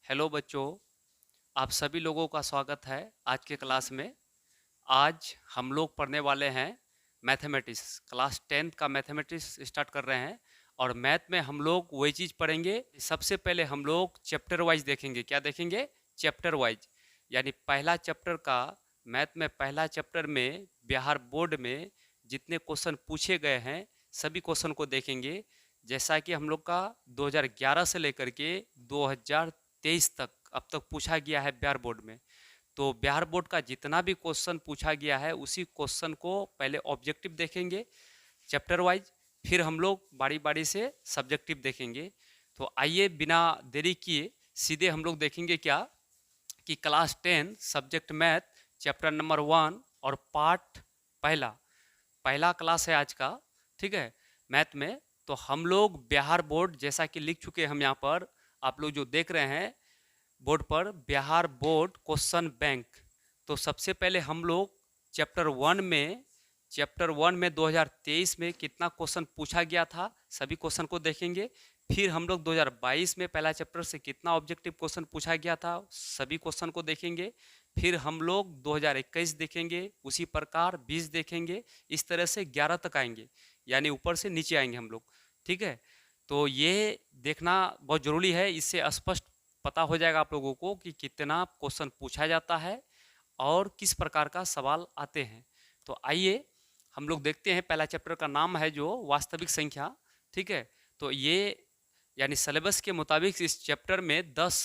Hello बच्चों, आप सभी लोगों का स्वागत है आज के क्लास में। आज हम लोग पढ़ने वाले हैं मैथमेटिक्स। क्लास 10th का मैथमेटिक्स स्टार्ट कर रहे हैं और मैथ में हम लोग वही चीज़ पढ़ेंगे। सबसे पहले हम लोग चैप्टर वाइज देखेंगे। क्या देखेंगे? Chapter wise. यानी पहला चैप्टर का मैथ में पहला चैप्टर में बिहार बोर्ड में जितने क्वेश्चन पूछे गए हैं सभी क्वेश्चन को देखेंगे। जैसा कि हम लोग का 2011 से लेकर के 2023 तक अब तक पूछा गया है बिहार बोर्ड में। तो बिहार बोर्ड का जितना भी क्वेश्चन पूछा गया है उसी क्वेश्चन को पहले ऑब्जेक्टिव देखेंगे चैप्टर वाइज, फिर हम लोग बारी बारी से सब्जेक्टिव देखेंगे। तो आइए बिना देरी किए सीधे हम लोग देखेंगे क्या कि class 10 subject math chapter number 1 और पार्ट पहला पहला क्लास है आज का। ठीक है, मैथ में तो हम लोग बिहार बोर्ड जैसा कि लिख चुके हैं हम यहाँ पर, आप लोग जो देख रहे हैं बोर्ड पर बिहार बोर्ड क्वेश्चन बैंक। तो सबसे पहले हम लोग चैप्टर वन में 2023 में कितना क्वेश्चन पूछा गया था सभी क्वेश्चन को देखेंगे। फिर हम लोग 2022 में पहला चैप्टर से कितना ऑब्जेक्टिव क्वेश्चन पूछा गया था सभी क्वेश्चन को देखेंगे। फिर हम लोग 2021 देखेंगे, उसी प्रकार 20 देखेंगे, इस तरह से 11 तक आएंगे, यानी ऊपर से नीचे आएंगे हम लोग। ठीक है, तो ये देखना बहुत ज़रूरी है, इससे स्पष्ट पता हो जाएगा आप लोगों को कि कितना क्वेश्चन पूछा जाता है और किस प्रकार का सवाल आते हैं। तो आइए हम लोग देखते हैं। पहला चैप्टर का नाम है जो वास्तविक संख्या। ठीक है, तो ये यानी सिलेबस के मुताबिक इस चैप्टर में 10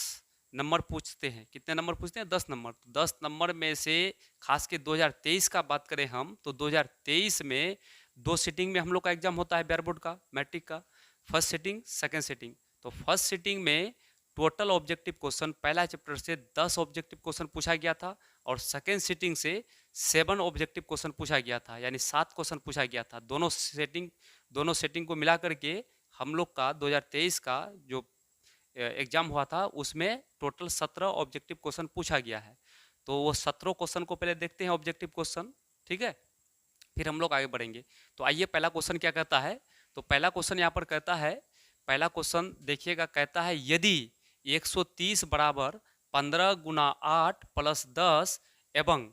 नंबर पूछते हैं। कितने नंबर पूछते हैं? 10 नंबर। तो 10 नंबर में से खास के 2023 का बात करें हम तो 2023 में 2 सिटिंग में हम लोग का एग्जाम होता है बिहार बोर्ड का मैट्रिक का। First sitting, second sitting. तो फर्स्ट सिटिंग में टोटल ऑब्जेक्टिव क्वेश्चन पहला चैप्टर से 10 ऑब्जेक्टिव क्वेश्चन पूछा गया था और सेकेंड सिटिंग से 7 ऑब्जेक्टिव क्वेश्चन पूछा गया था, यानी 7 क्वेश्चन पूछा गया था। दोनों सेटिंग को मिला करके हम लोग का 2023 का जो एग्जाम हुआ था उसमें टोटल 17 ऑब्जेक्टिव क्वेश्चन पूछा गया है। तो वो 17 क्वेश्चन को पहले देखते हैं ऑब्जेक्टिव क्वेश्चन। ठीक है, फिर हम लोग आगे बढ़ेंगे। तो आइए पहला क्वेश्चन क्या कहता है। तो पहला क्वेश्चन यहाँ पर कहता है, पहला क्वेश्चन देखिएगा, कहता है यदि 130 बराबर 15 गुना 8 प्लस 10 एवं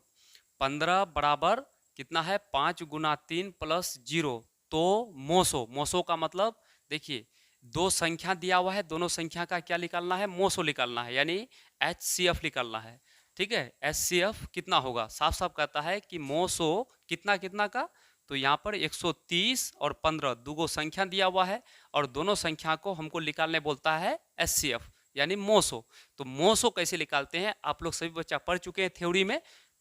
15 बराबर कितना है 5 गुना 3 प्लस 0 तो मोसो। मोसो का मतलब देखिए, दो संख्या दिया हुआ है, दोनों संख्या का क्या निकालना है? मोसो निकालना है, यानी HCF निकालना है। ठीक है, HCF कितना होगा? साफ साफ कहता है कि मोसो कितना कितना का। तो यहाँ पर 130 और 15 दो संख्या दिया हुआ है और दोनों संख्या को हमको निकालने बोलता है HCF यानी मोसो। तो मोसो कैसे निकालते हैं आप लोग सभी बच्चा पढ़ चुके हैं थ्योरी में।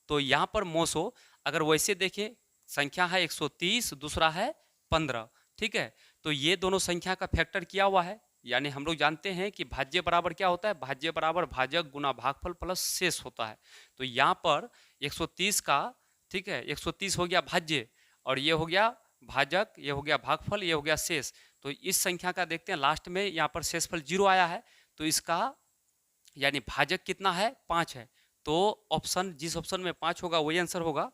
तो यहाँ पर मोसो अगर वैसे देखें, संख्या है 130, दूसरा है 15। ठीक है, तो ये दोनों संख्या का फैक्टर किया हुआ है, यानी हम लोग जानते हैं कि भाज्य बराबर क्या होता है? भाज्य बराबर भाजक गुना भागफल प्लस शेष होता है। तो यहाँ पर 130 का, ठीक है, 130 हो गया भाज्य और ये हो गया भाजक, ये हो गया भागफल, ये हो गया शेष। तो इस संख्या का देखते हैं, लास्ट में यहाँ पर शेषफल 0 आया है, तो इसका यानी भाजक कितना है? 5 है। तो ऑप्शन, जिस ऑप्शन में 5 होगा वही आंसर होगा।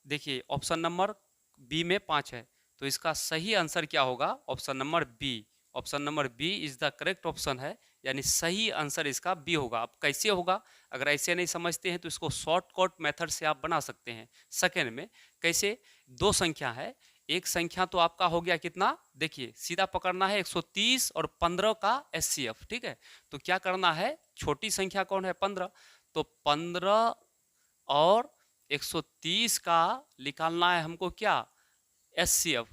देखिए ऑप्शन नंबर बी में 5 है, तो इसका सही आंसर क्या होगा? Option number B. Option number B is the correct option है, यानी सही आंसर इसका बी होगा। अब कैसे होगा? अगर ऐसे नहीं समझते हैं तो इसको शॉर्टकट मेथड से आप बना सकते हैं सेकेंड में। कैसे? दो संख्या है, एक संख्या तो आपका हो गया कितना, देखिए सीधा पकड़ना है 130 और 15 का HCF। ठीक है, तो क्या करना है, छोटी संख्या कौन है? 15। तो 15 और 130 का निकालना है हमको क्या? HCF।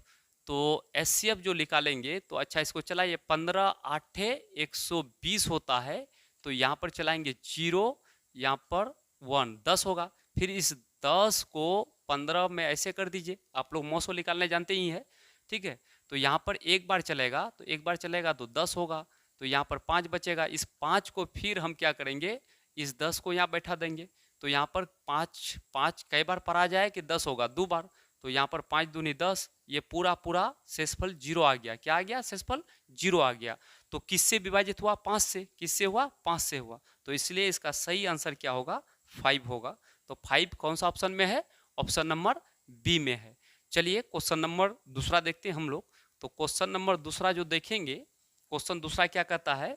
तो HCF जो निकालेंगे तो अच्छा इसको चलाइए, 15 आठे 120 होता है, तो यहाँ पर चलाएंगे 0, यहाँ पर 1, 10 होगा। फिर इस 10 को 15 में ऐसे कर दीजिए, आप लोग मोसो निकालने जानते ही हैं। ठीक है, तो यहाँ पर एक बार चलेगा, तो एक बार चलेगा तो 10 होगा, तो यहाँ पर 5 बचेगा। इस 5 को फिर हम क्या करेंगे, इस 10 को यहाँ बैठा देंगे, तो यहाँ पर 5 5 कई बार पर आ जाए कि 10 होगा? 2 बार। तो यहाँ पर 5 दूनी 10, ये पूरा पूरा शेषफल 0 आ गया। क्या आ गया? शेषफल 0 आ गया। तो किससे विभाजित हुआ? 5 से। किससे हुआ? 5 से हुआ। तो इसलिए इसका सही आंसर क्या होगा? 5 होगा। तो 5 कौन सा ऑप्शन में है? ऑप्शन नंबर बी में है। चलिए क्वेश्चन नंबर दूसरा देखते हैं हम लोग। तो क्वेश्चन नंबर दूसरा जो देखेंगे, क्वेश्चन दूसरा क्या कहता है,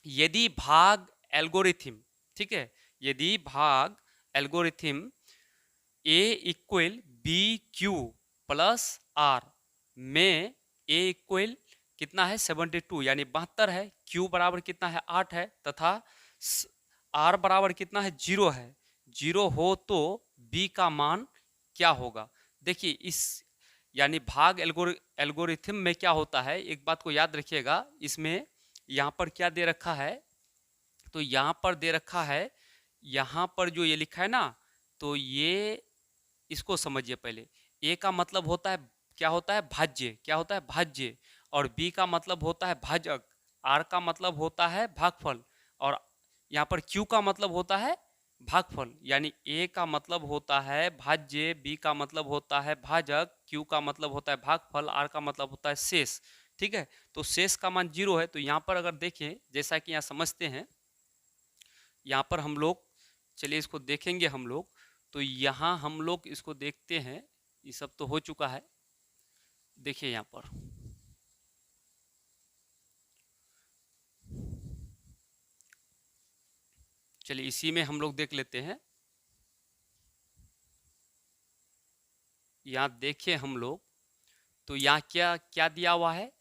यदि भाग एल्गोरिथम, ठीक है, यदि भाग algorithm A equal B Q plus R में ए इक्वल कितना है 72 यानी 72 है, क्यू बराबर कितना है 8 है, तथा आर बराबर कितना है 0 है, 0 हो तो बी का मान क्या होगा। देखिए इस यानी भाग एल्गोरिथम में क्या होता है, एक बात को याद रखिएगा, इसमें यहाँ पर क्या दे रखा है, तो यहाँ पर दे रखा है, यहाँ पर जो ये लिखा है ना, तो ये इसको समझिए पहले। ए का मतलब होता है, क्या होता है भाज्य, क्या होता है भाज्य, और बी का मतलब होता है भाजक, आर का मतलब होता है भागफल, और यहाँ पर क्यू का मतलब होता है भागफल। यानी ए का मतलब होता है भाज्य, बी का मतलब होता है भाजक, क्यू का मतलब होता है भागफल, आर का मतलब होता है शेष, ठीक है। तो शेष का मान 0 है, तो यहाँ पर अगर देखें, जैसा कि यहाँ समझते हैं, यहाँ पर हम लोग, चलिए इसको देखेंगे हम लोग, तो यहाँ हम लोग इसको देखते हैं, ये सब तो हो चुका है। देखिए यहाँ पर चलिए इसी में हम लोग देख लेते हैं। यहाँ देखिए हम लोग, तो यहाँ क्या क्या दिया हुआ है,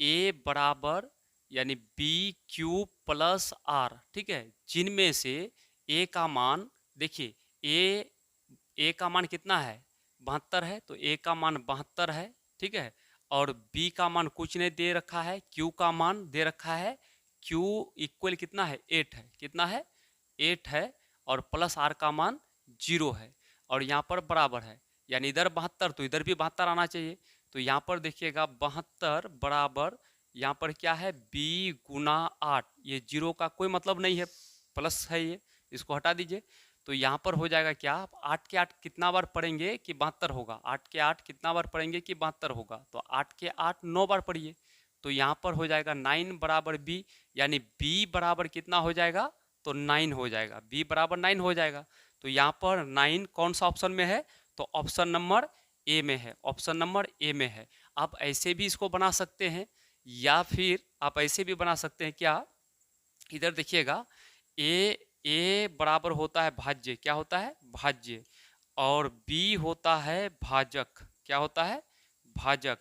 ए बराबर यानी बी क्यू प्लस आर, ठीक है, जिनमें से ए का मान, देखिए ए का मान कितना है 72 है, तो ए का मान 72 है, ठीक है, और बी का मान कुछ नहीं दे रखा है, क्यू का मान दे रखा है, क्यू इक्वल कितना है 8 है, कितना है 8 है, और प्लस आर का मान 0 है, और यहाँ पर बराबर है, यानी इधर 72 तो इधर भी 72 आना चाहिए। तो यहाँ पर देखिएगा 72 बराबर, यहाँ पर क्या है b गुना 8, ये 0 का कोई मतलब नहीं है, प्लस है ये, इसको हटा दीजिए। तो यहाँ पर हो जाएगा क्या, 8 के 8 कितना बार पढ़ेंगे कि 72 होगा, 8 के 8 कितना बार पढ़ेंगे कि 72 होगा, तो 8 के 8 9 बार पढ़िए, तो यहाँ पर हो जाएगा 9 बराबर b, यानी b बराबर कितना हो जाएगा, तो 9 हो जाएगा, b बराबर 9 हो जाएगा। तो यहाँ पर 9 कौन सा ऑप्शन में है, तो ऑप्शन नंबर ए में है, ऑप्शन नंबर ए में है। आप ऐसे भी इसको बना सकते हैं, या फिर आप ऐसे भी बना सकते हैं, क्या, इधर देखिएगा, ए बराबर होता है भाज्य, क्या होता है भाज्य, और बी होता है भाजक, क्या होता है भाजक,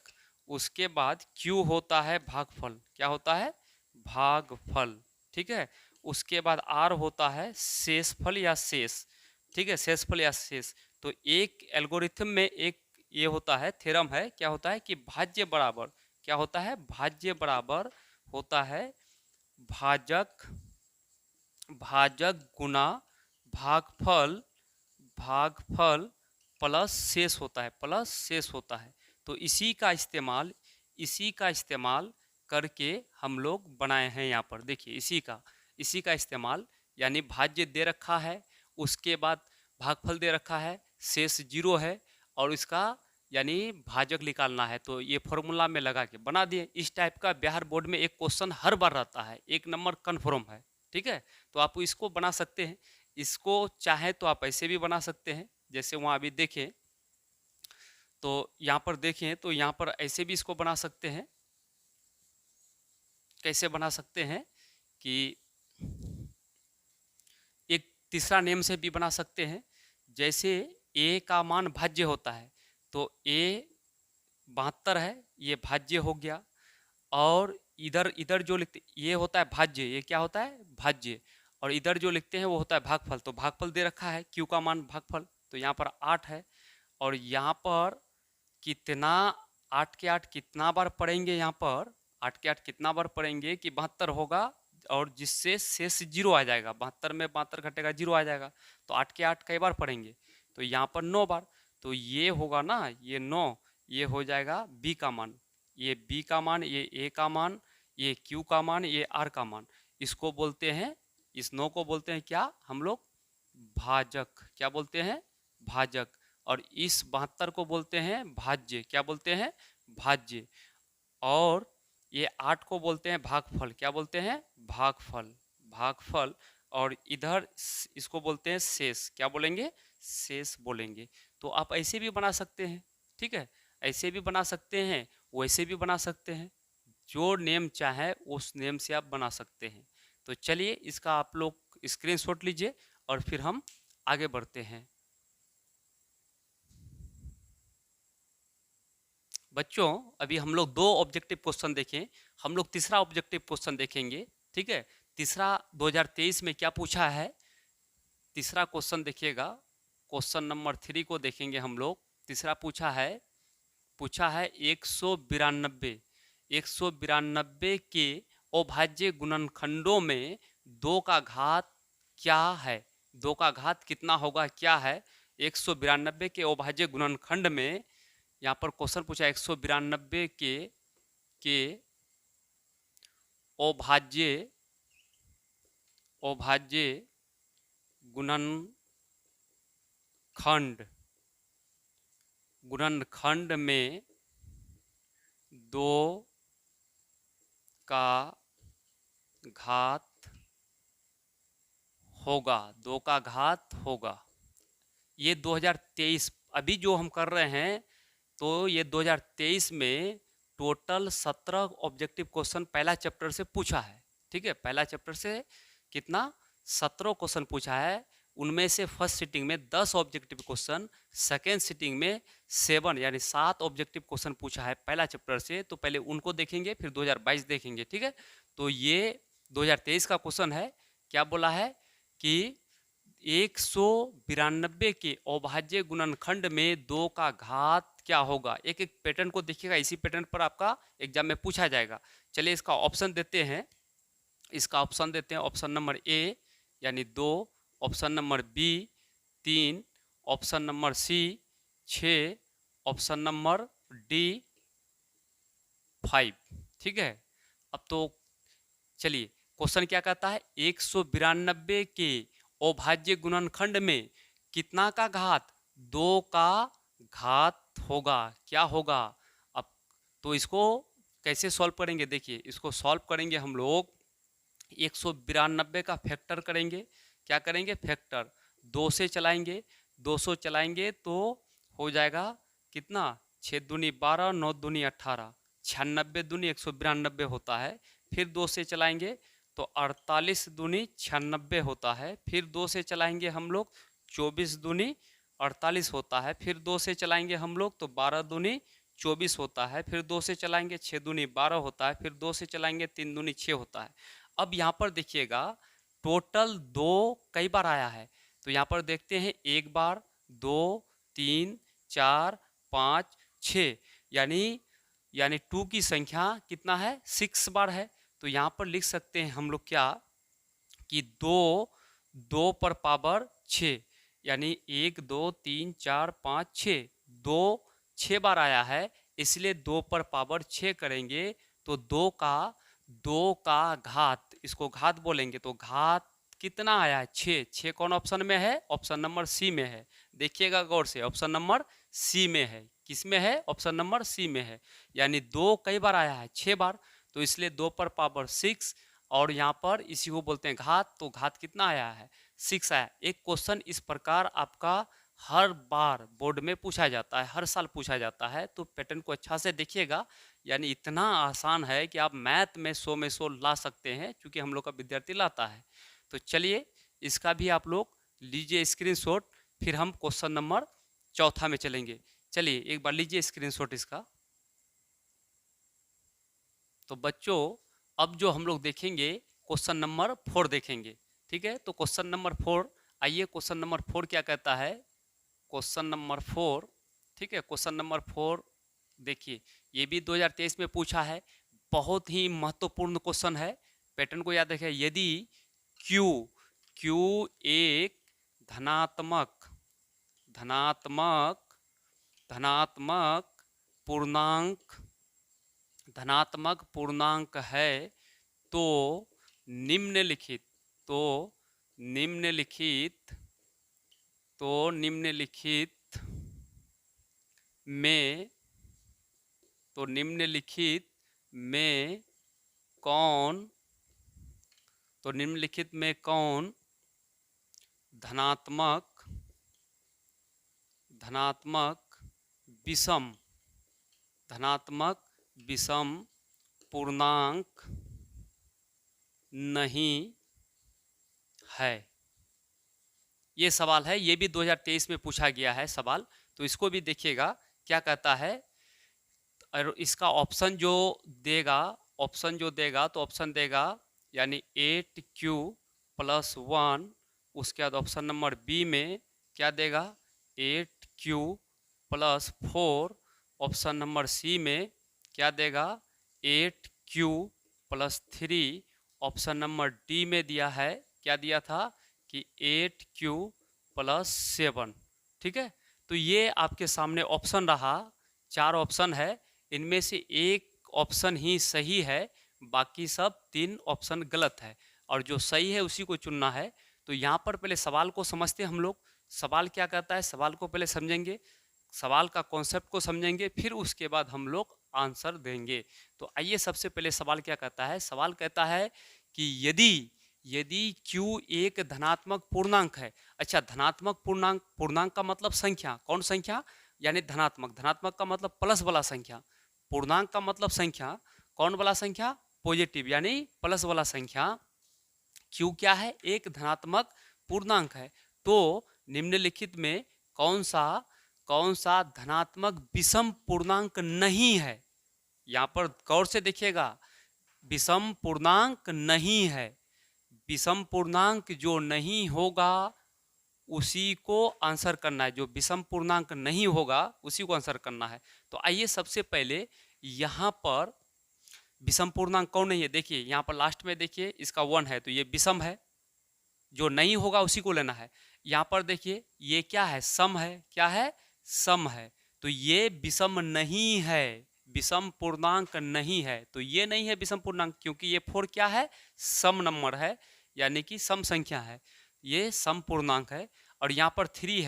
उसके बाद क्यू होता है भागफल, क्या होता है भागफल, ठीक है, उसके बाद आर होता है शेषफल या शेष, ठीक है, शेषफल या शेष। तो एक एल्गोरिथम में एक ये होता है, थ्योरम है, क्या होता है कि भाज्य बराबर, क्या होता है भाज्य बराबर होता है भाजक, भाजक गुना भागफल, भागफल प्लस शेष होता है, प्लस शेष होता है। तो इसी का इस्तेमाल करके हम लोग बनाए हैं यहाँ पर, देखिए इसी का इस्तेमाल, यानी भाज्य दे रखा है, उसके बाद भागफल दे रखा है, शेष 0 है, और इसका यानी भाजक निकालना है, तो ये फॉर्मूला में लगा के बना दिए। इस टाइप का बिहार बोर्ड में एक क्वेश्चन हर बार रहता है, 1 नंबर कन्फर्म है, ठीक है। तो आप इसको बना सकते हैं, इसको चाहे तो आप ऐसे भी बना सकते हैं, जैसे वहाँ अभी देखें, तो यहाँ पर देखें, तो यहाँ पर ऐसे भी इसको बना सकते हैं, कैसे बना सकते हैं कि एक तीसरा नेम से भी बना सकते हैं, जैसे ए का मान भाज्य होता है, तो ए 72 है, ये भाज्य हो गया, और इधर इधर जो लिखते ये होता है भाज्य, ये क्या होता है भाज्य, और इधर जो लिखते हैं वो होता है भागफल, तो भागफल दे रखा है, क्यू का मान भागफल, तो यहाँ पर 8 है, और यहाँ पर कितना 8 के 8 कितना बार पढ़ेंगे, यहाँ पर 8 के 8 कितना बार पढ़ेंगे कि 72 होगा, और जिससे शेष 0 आ जाएगा, 72 में 72 घटेगा 0 आ जाएगा, तो 8 के 8 कई बार पढ़ेंगे, तो यहाँ पर 9 बार, तो ये होगा ना, ये 9, ये हो जाएगा बी का मान, ये बी का मान, ये ए का मान, ये क्यू का मान, ये आर का मान, इसको बोलते हैं, इस 9 को बोलते हैं क्या हम लोग भाजक, क्या बोलते हैं भाजक, और इस 72 को बोलते हैं भाज्य, क्या बोलते हैं भाज्य, और ये 8 को बोलते हैं भागफल, क्या बोलते हैं भागफल, भागफल, और इधर इसको बोलते हैं शेष, क्या बोलेंगे शेष बोलेंगे। तो आप ऐसे भी बना सकते हैं, ठीक है, ऐसे भी बना सकते हैं, वैसे भी बना सकते हैं, जो नेम चाहे उस नेम से आप बना सकते हैं। तो चलिए इसका आप लोग स्क्रीनशॉट लीजिए और फिर हम आगे बढ़ते हैं। बच्चों अभी हम लोग दो ऑब्जेक्टिव क्वेश्चन देखें, हम लोग तीसरा ऑब्जेक्टिव क्वेश्चन देखेंगे। ठीक है, तीसरा 2023 में क्या पूछा है, तीसरा क्वेश्चन देखिएगा, क्वेश्चन नंबर 3 को देखेंगे हम लोग। तीसरा पूछा है 192 के अभाज्य गुणनखंडों में 2 का घात क्या है, 2 का घात कितना होगा क्या है। 192 के अभाज्य गुणनखंड में यहाँ पर क्वेश्चन पूछा 192 के अभाज्य गुणनखंड में 2 का घात होगा, 2 का घात होगा। ये 2023 अभी जो हम कर रहे हैं, तो ये 2023 में टोटल 17 ऑब्जेक्टिव क्वेश्चन पहला चैप्टर से पूछा है। ठीक है, पहला चैप्टर से कितना 17 क्वेश्चन पूछा है। उनमें से फर्स्ट सिटिंग में 10 ऑब्जेक्टिव क्वेश्चन, सेकेंड सिटिंग में 7 यानी 7 ऑब्जेक्टिव क्वेश्चन पूछा है पहला चैप्टर से। तो पहले उनको देखेंगे फिर 2022 देखेंगे। ठीक है, तो ये 2023 का क्वेश्चन है। क्या बोला है कि 192 के अभाज्य गुणनखंड में 2 का घात क्या होगा। एक एक पैटर्न को देखिएगा, इसी पैटर्न पर आपका एग्जाम में पूछा जाएगा। चलिए इसका ऑप्शन देते हैं, इसका ऑप्शन देते हैं। ऑप्शन नंबर ए यानी 2, option number B 3, option number C 6, option number D 5। ठीक है, अब तो चलिए क्वेश्चन क्या कहता है, 192 के अभाज्य गुणनखंड में कितना का घात, 2 का घात होगा, क्या होगा। अब तो इसको कैसे सॉल्व करेंगे, देखिए इसको सॉल्व करेंगे हम लोग 192 का फैक्टर करेंगे। क्या करेंगे, फैक्टर 2 से चलाएंगे, 200 चलाएंगे तो हो जाएगा कितना, 6 दूनी 12, 9 दूनी 18, 96 दूनी 192 होता है। फिर 2 से चलाएंगे तो 48 दूनी 96 होता है। फिर 2 से चलाएंगे हम लोग 24 दूनी 48 होता है। फिर 2 से चलाएंगे हम लोग तो 12 दूनी 24 होता है। फिर 2 से चलाएंगे 6 दूनी 12 होता है। फिर 2 से चलाएंगे 3 दूनी 6 होता है। अब यहाँ पर देखिएगा टोटल 2 कई बार आया है, तो यहाँ पर देखते हैं 1 बार, 2, 3, 4, 5, 6, यानी 2 की संख्या कितना है, 6 बार है। तो यहाँ पर लिख सकते हैं हम लोग क्या कि 2 पर पावर 6 यानी 1, 2, 3, 4, 5, 6, 2 6 बार आया है, इसलिए 2 पर पावर 6 करेंगे तो 2 का घात, इसको घात बोलेंगे तो घात कितना आया है, 6। 6 कौन ऑप्शन में है, ऑप्शन नंबर सी में है। देखिएगा गौर से, ऑप्शन नंबर सी में है। किस में है, ऑप्शन नंबर सी में है। यानी 2 कई बार आया है, 6 बार, तो इसलिए 2 पर पावर 6 और यहाँ पर इसी को बोलते हैं घात। तो घात कितना आया है, 6 आया। एक क्वेश्चन इस प्रकार आपका हर बार बोर्ड में पूछा जाता है, हर साल पूछा जाता है। तो पैटर्न को अच्छा से देखिएगा, यानी इतना आसान है कि आप मैथ में 100 में 100 ला सकते हैं, क्योंकि हम लोग का विद्यार्थी लाता है। तो चलिए इसका भी आप लोग लीजिए स्क्रीनशॉट, फिर हम क्वेश्चन नंबर 4 में चलेंगे। चलिए एक बार लीजिए स्क्रीनशॉट इसका। तो बच्चों अब जो हम लोग देखेंगे क्वेश्चन नंबर 4 देखेंगे। ठीक है, तो क्वेश्चन नंबर 4, आइए क्वेश्चन नंबर 4 क्या कहता है। क्वेश्चन नंबर 4, ठीक है, क्वेश्चन नंबर 4 देखिए, ये भी 2023 में पूछा है, बहुत ही महत्वपूर्ण क्वेश्चन है। पैटर्न को याद रखिए, यदि Q एक धनात्मक पूर्णांक है तो निम्नलिखित में कौन धनात्मक विषम पूर्णांक नहीं है। ये सवाल है, ये भी 2023 में पूछा गया है सवाल। तो इसको भी देखिएगा क्या कहता है। और इसका ऑप्शन जो देगा तो ऑप्शन देगा यानी 8Q+1। उसके बाद ऑप्शन नंबर बी में क्या देगा, 8Q+4। ऑप्शन नंबर सी में क्या देगा, 8Q+3। ऑप्शन नंबर डी में दिया है, क्या दिया था कि 8Q+7। ठीक है, तो ये आपके सामने ऑप्शन रहा, 4 ऑप्शन है, इनमें से एक ऑप्शन ही सही है, बाकी सब 3 ऑप्शन गलत है, और जो सही है उसी को चुनना है। तो यहाँ पर पहले सवाल को समझते हैं हम लोग। सवाल क्या कहता है, सवाल को पहले समझेंगे, सवाल का कॉन्सेप्ट को समझेंगे, फिर उसके बाद हम लोग आंसर देंगे। तो आइए सबसे पहले सवाल क्या कहता है। सवाल कहता है कि यदि यदि Q एक धनात्मक पूर्णांक है। अच्छा, धनात्मक पूर्णांक, पूर्णांक का मतलब संख्या, कौन संख्या, यानी धनात्मक, धनात्मक का मतलब प्लस वाला संख्या, पूर्णांक का मतलब संख्या, कौन वाला संख्या, पॉजिटिव यानी प्लस वाला संख्या। Q क्या है, एक धनात्मक पूर्णांक है। तो निम्नलिखित में कौन सा धनात्मक विषम पूर्णांक नहीं है। यहां पर गौर से देखिएगा, विषम पूर्णांक नहीं है। विषम पूर्णांक जो नहीं होगा उसी को आंसर करना है, जो विषम पूर्णांक नहीं होगा उसी को आंसर करना है। तो आइए सबसे पहले यहां पर विषम पूर्णांक कौन नहीं है, देखिए यहां पर लास्ट में देखिए इसका 1 है, तो ये विषम है, जो नहीं होगा उसी को लेना है। यहां पर देखिए ये क्या है, सम है, क्या है, सम है, तो ये विषम नहीं है, विषम पूर्णांक नहीं है। तो ये नहीं है विषम पूर्णांक, क्योंकि ये 4 क्या है, सम नंबर है, यानी कि सम संख्या है, ये सम पूर्णांक है। और यहाँ पर 3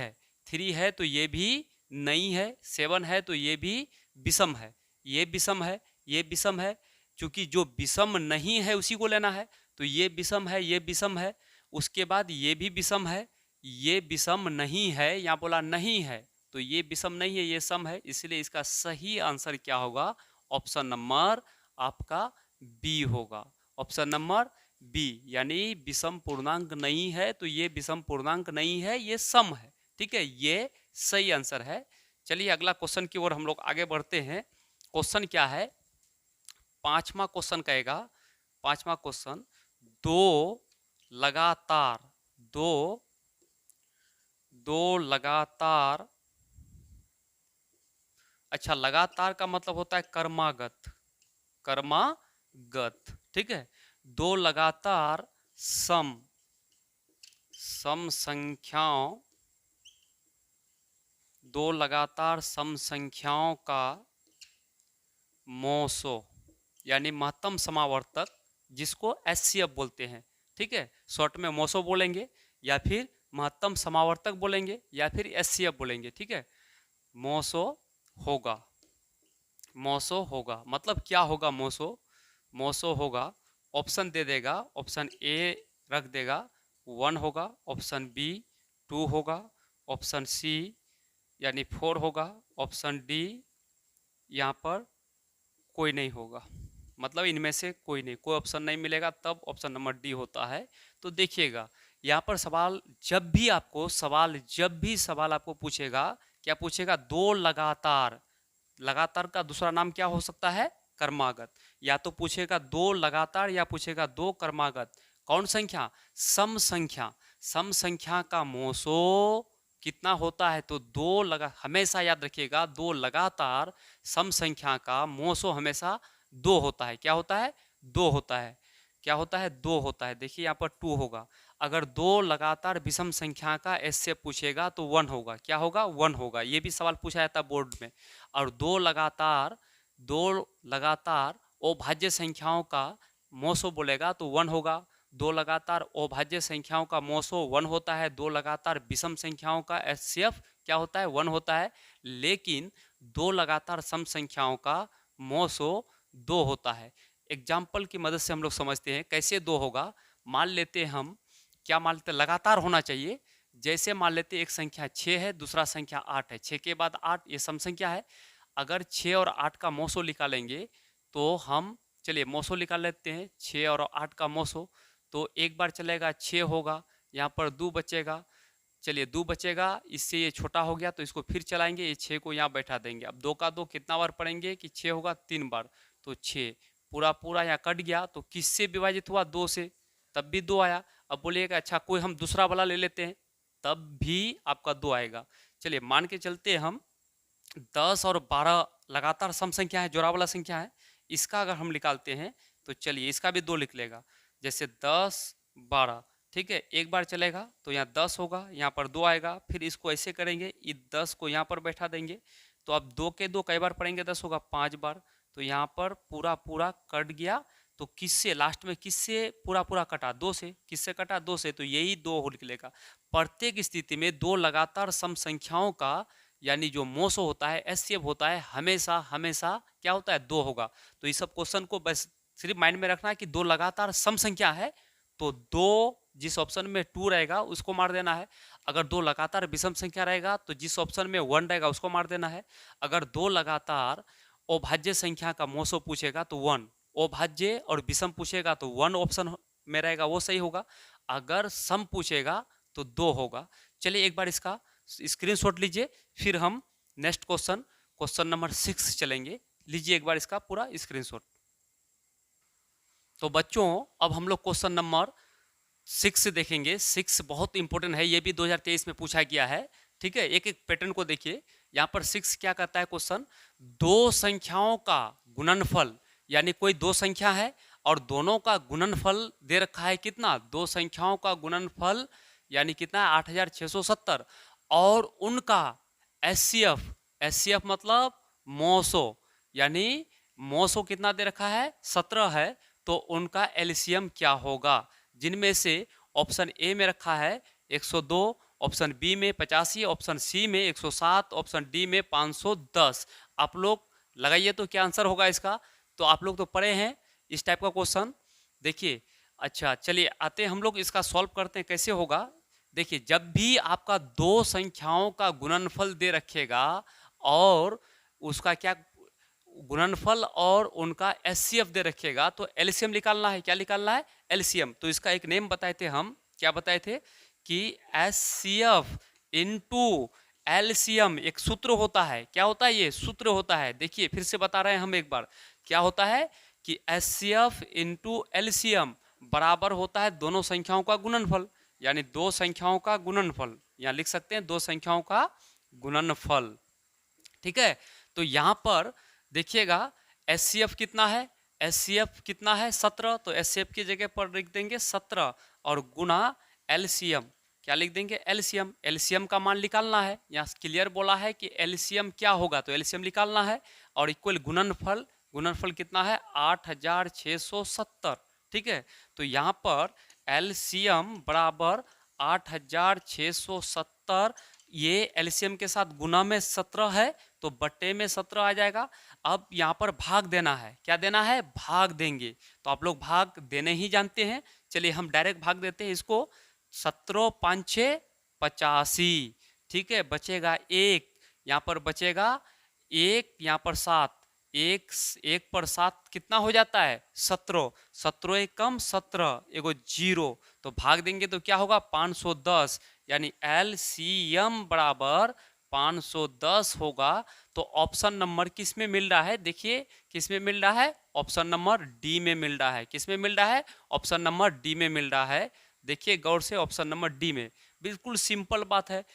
है तो ये भी नहीं है, 7 है तो ये भी विषम है, ये विषम है, ये विषम है। चूंकि जो विषम नहीं है उसी को लेना है, तो ये विषम है, ये विषम है। उसके बाद ये भी विषम है, ये विषम नहीं है, यहाँ बोला नहीं है, तो ये विषम नहीं है, ये सम है, इसलिए इसका सही आंसर क्या होगा, ऑप्शन नंबर आपका बी होगा, ऑप्शन नंबर बी, यानी विषम पूर्णांक नहीं है, तो ये विषम पूर्णांक नहीं है, ये सम है। ठीक है, ये सही आंसर है। चलिए अगला क्वेश्चन की ओर हम लोग आगे बढ़ते हैं। क्वेश्चन क्या है, 5वां क्वेश्चन कहेगा, 5वां क्वेश्चन, दो लगातार दो दो लगातार, अच्छा लगातार का मतलब होता है कर्मागत, कर्मागत, ठीक है। दो लगातार सम सम संख्याओं, दो लगातार सम संख्याओं का मोसो यानी महत्तम समावर्तक, जिसको एचसीएफ बोलते हैं, ठीक है, शॉर्ट में मोसो बोलेंगे, या फिर महत्तम समावर्तक बोलेंगे, या फिर एचसीएफ बोलेंगे, ठीक है। मोसो होगा, मोसो होगा मतलब क्या होगा, मोसो, मोसो होगा, ऑप्शन दे देगा, ऑप्शन ए रख देगा 1 होगा, ऑप्शन बी 2 होगा, ऑप्शन सी यानी 4 होगा, ऑप्शन डी यहाँ पर कोई नहीं होगा, मतलब इनमें से कोई नहीं, कोई ऑप्शन नहीं मिलेगा, तब ऑप्शन नंबर डी होता है। तो देखिएगा यहाँ पर सवाल जब भी सवाल आपको पूछेगा, क्या पूछेगा, दो लगातार, लगातार का दूसरा नाम क्या हो सकता है, कर्मागत, या तो पूछेगा दो लगातार या पूछेगा दो कर्मागत, कौन संख्या, सम संख्या, सम संख्या का मोसो कितना होता है, तो हमेशा याद रखिएगा, दो लगातार सम संख्या का मोसो हमेशा 2 होता है, क्या होता है, 2 होता है, क्या होता है, 2 होता है। देखिए यहाँ पर 2 होगा, अगर दो लगातार विषम संख्या का एस से पूछेगा तो 1 होगा, क्या होगा, 1 होगा, ये भी सवाल पूछा जाता है बोर्ड में। और दो लगातार अभाज्य संख्याओं का मोसो बोलेगा तो 1 होगा, दो लगातार अभाज्य संख्याओं का मोसो 1 होता है, दो लगातार विषम संख्याओं का एचसीएफ क्या होता है, 1 होता है। लेकिन दो लगातार सम संख्याओं का मोसो 2 होता है। एग्जाम्पल की मदद से हम लोग समझते हैं कैसे 2 होगा। मान लेते हम, क्या मान लेते, लगातार होना चाहिए, जैसे मान लेते एक संख्या 6 है, दूसरा संख्या 8 है, 6 के बाद 8 ये सम संख्या है। अगर 6 और 8 का मोसो निकालेंगे तो हम चलिए मोसो निकाल लेते हैं, 6 और 8 का मोसो। तो एक बार चलेगा 6 होगा, यहाँ पर 2 बचेगा। चलिए 2 बचेगा, इससे ये छोटा हो गया तो इसको फिर चलाएंगे, ये 6 को यहाँ बैठा देंगे। अब 2 का 2 कितना बार पढ़ेंगे कि 6 होगा 3 बार, तो 6 पूरा पूरा यहाँ कट गया। तो किससे विभाजित हुआ? 2 से, तब भी 2 आया। अब बोलिएगा अच्छा कोई हम दूसरा वाला ले लेते हैं, तब भी आपका 2 आएगा। चलिए मान के चलते हम 10 और 12 लगातार सम संख्या है, जोड़ा वाला संख्या है। इसका अगर हम निकालते हैं तो चलिए इसका भी 2 लिख लेगा, जैसे 10 12, ठीक है। एक बार चलेगा तो यहाँ 10 होगा, यहाँ पर 2 आएगा। फिर इसको ऐसे करेंगे, ये 10 को यहाँ पर बैठा देंगे। तो अब 2 के 2 कई बार पढ़ेंगे? 10 होगा 5 बार। तो यहाँ पर पूरा पूरा कट गया। तो किससे लास्ट में, किससे पूरा पूरा कटा? 2 से। किससे कटा? 2 से। तो यही 2 निकलेगा। प्रत्येक स्थिति में 2 लगातार सम संख्याओं का यानी जो मोसो होता है, एचसीएफ होता है, हमेशा हमेशा क्या होता है? 2 होगा। तो इस सब क्वेश्चन को बस सिर्फ माइंड में रखना है कि 2 लगातार सम संख्या है तो 2 जिस ऑप्शन में 2 रहेगा उसको मार देना है। अगर 2 लगातार विषम संख्या रहेगा तो जिस ऑप्शन में 1 रहेगा उसको मार देना है। अगर 2 लगातार अभाज्य संख्या का मोसो पूछेगा तो 1, अभाज्य और विषम पूछेगा तो 1 ऑप्शन में रहेगा, वो सही होगा। अगर सम पूछेगा तो 2 होगा। चलिए एक बार इसका स्क्रीनशॉट लीजिए, फिर हम नेक्स्ट क्वेश्चन, क्वेश्चन नंबर 6 चलेंगे। लीजिए एक बार इसका पूरा स्क्रीनशॉट। तो बच्चों अब हम लोग क्वेश्चन नंबर 6 देखेंगे। 6 बहुत इंपॉर्टेंट है, ये भी 2023 में पूछा गया है, ठीक है। एक एक पैटर्न को देखिए। यहाँ पर 6 क्या करता है क्वेश्चन? दो संख्याओं का गुणनफल, यानी कोई दो संख्या है और दोनों का गुणनफल दे रखा है कितना? दो संख्याओं का गुणनफल यानी कितना? 8670। और उनका एचसीएफ, एचसीएफ मतलब मोसो, यानी मोसो कितना दे रखा है? 17 है। तो उनका एलसीएम क्या होगा? जिनमें से ऑप्शन ए में रखा है 102, ऑप्शन बी में 85, ऑप्शन सी में 107, ऑप्शन डी में 510। आप लोग लगाइए तो क्या आंसर होगा इसका? तो आप लोग तो पढ़े हैं इस टाइप का क्वेश्चन। देखिए अच्छा चलिए आते हैं हम लोग इसका सॉल्व करते हैं, कैसे होगा। देखिए जब भी आपका दो संख्याओं का गुणनफल दे रखेगा और उसका क्या गुणनफल और उनका एचसीएफ दे रखेगा तो एलसीएम निकालना है। क्या निकालना है? एलसीएम। तो इसका एक नेम बताए थे हम, क्या बताए थे कि एचसीएफ इनटू एलसीएम एक सूत्र होता है। क्या होता है? ये सूत्र होता है। देखिए फिर से बता रहे हैं हम एक बार, क्या होता है कि एचसीएफ इनटू एलसीएम बराबर होता है दोनों संख्याओं का गुणनफल, यानी दो संख्याओं का गुणनफल। यहाँ लिख सकते हैं दो संख्याओं का गुणनफल, ठीक है। तो यहाँ पर देखिएगा एचसीएफ कितना है? एचसीएफ कितना है? 17। तो एचसीएफ की जगह पर लिख देंगे 17 और गुना एलसीएम। क्या लिख देंगे? एलसीएम। एलसीएम का मान निकालना है, यहाँ क्लियर बोला है कि एलसीएम क्या होगा, तो एलसीएम निकालना है। और इक्वल गुणनफल, गुणनफल कितना है? 8670, ठीक है। तो यहाँ पर एलसीएम बराबर 8670, ये एलसीएम के साथ गुना में 17 है तो बट्टे में 17 आ जाएगा। अब यहाँ पर भाग देना है। क्या देना है? भाग देंगे। तो आप लोग भाग देने ही जानते हैं, चलिए हम डायरेक्ट भाग देते हैं इसको। 17 5 85, ठीक है। बचेगा 1, यहाँ पर बचेगा 1, यहाँ पर 7, 1 1 पर 7 कितना हो जाता है? 17। 17 एक कम 17, एगो 0, तो भाग देंगे तो क्या होगा? 510, यानी एलसीएम बराबर 510 होगा। तो ऑप्शन नंबर किस में मिल रहा है? देखिए किस में मिल रहा है? ऑप्शन नंबर डी में मिल रहा है। किस में मिल रहा है? ऑप्शन नंबर डी में मिल रहा है। देखिए गौर से, ऑप्शन नंबर डी में। बिल्कुल सिंपल बात है।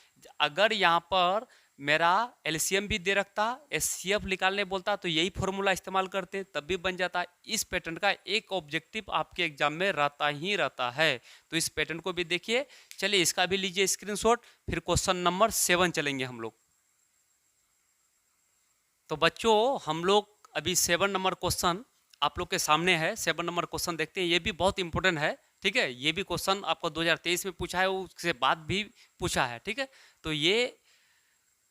अगर यहाँ पर मेरा एलसीएम भी दे रखता, एचसीएफ निकालने बोलता तो यही फॉर्मूला इस्तेमाल करते तब भी बन जाता। इस पैटर्न का एक ऑब्जेक्टिव आपके एग्जाम में रहता ही रहता है, तो इस पैटर्न को भी देखिए। चलिए इसका भी लीजिए स्क्रीनशॉट, फिर क्वेश्चन नंबर 7 चलेंगे हम लोग। तो बच्चों हम लोग अभी 7 नंबर क्वेश्चन आप लोग के सामने है। 7 नंबर क्वेश्चन देखते हैं, ये भी बहुत इंपॉर्टेंट है, ठीक है। ये भी क्वेश्चन आपको 2023 में पूछा है, उसके बाद भी पूछा है, ठीक है। तो ये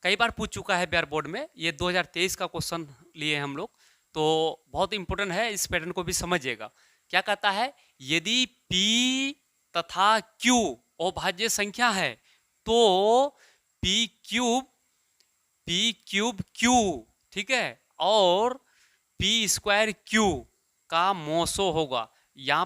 कई बार पूछ चुका है बिहार बोर्ड में, ये 2023 का क्वेश्चन लिए हम लोग, तो बहुत इंपॉर्टेंट है, इस पैटर्न को भी समझिएगा। क्या कहता है? यदि P तथा Q अभाज्य संख्या है तो P क्यूब Q, ठीक है, और P स्क्वायर Q, का मोसो होगा। यहाँ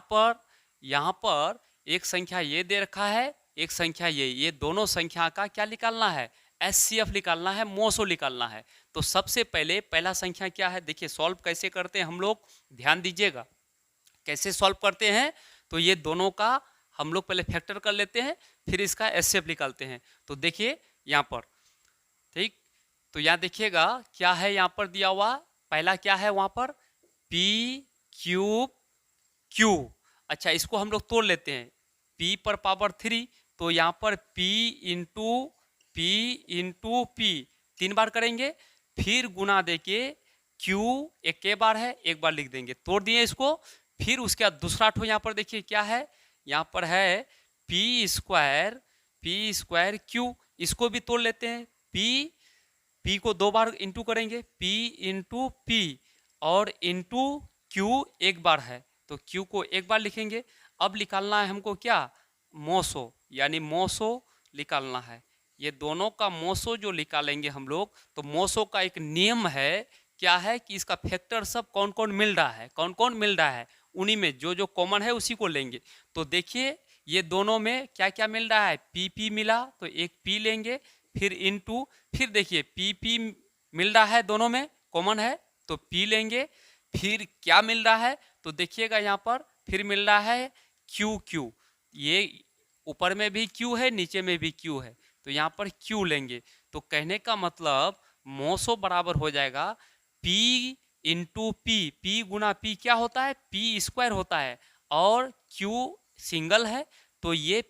पर एक संख्या ये दे रखा है, एक संख्या ये दोनों संख्या का क्या निकालना है, एचसीएफ निकालना है, मोसो निकालना है। तो सबसे पहले पहला संख्या क्या है, देखिए सॉल्व कैसे करते हैं हम लोग, ध्यान दीजिएगा कैसे सॉल्व करते हैं। तो ये दोनों का हम लोग पहले फैक्टर कर लेते हैं, फिर इसका एचसीएफ निकालते हैं। तो देखिए यहाँ पर, ठीक, तो यहाँ देखिएगा क्या है, यहाँ पर दिया हुआ पहला क्या है वहां पर, पी क्यूब क्यू। अच्छा, इसको हम लोग तोड़ लेते हैं, p पर पावर 3, तो यहाँ पर p इंटू पी 3 बार करेंगे, फिर गुना देके q एक के बार है, एक बार लिख देंगे, तोड़ दिए इसको। फिर उसके बाद दूसरा ठो यहाँ पर देखिए क्या है, यहाँ पर है पी स्क्वायर क्यू, इसको भी तोड़ लेते हैं। p को 2 बार इंटू करेंगे, p इंटू पी, और इंटू q एक बार है, तो q को एक बार लिखेंगे। अब निकालना है हमको क्या, मोसो, यानी मोसो निकालना है। ये दोनों का मोसो जो निकालेंगे हम लोग, तो मोसो का एक नियम है, क्या है कि इसका फैक्टर सब कौन कौन मिल रहा है, कौन कौन मिल रहा है, उन्हीं में जो जो कॉमन है उसी को लेंगे। तो देखिए ये दोनों में क्या क्या मिल रहा है, पी मिला तो एक पी लेंगे, फिर इंटू, फिर देखिए पी मिल रहा है, दोनों में कॉमन है तो पी लेंगे। फिर क्या मिल रहा है, तो देखिएगा यहाँ पर फिर मिल रहा है क्यू, ये ऊपर में भी क्यू है, नीचे में भी क्यू है, तो यहाँ पर क्यू लेंगे। तो कहने का मतलब मोसो बराबर हो जाएगा P इंटू पी गुना पी क्या होता है, पी स्क्वायर होता है, और Q सिंगल है तो ये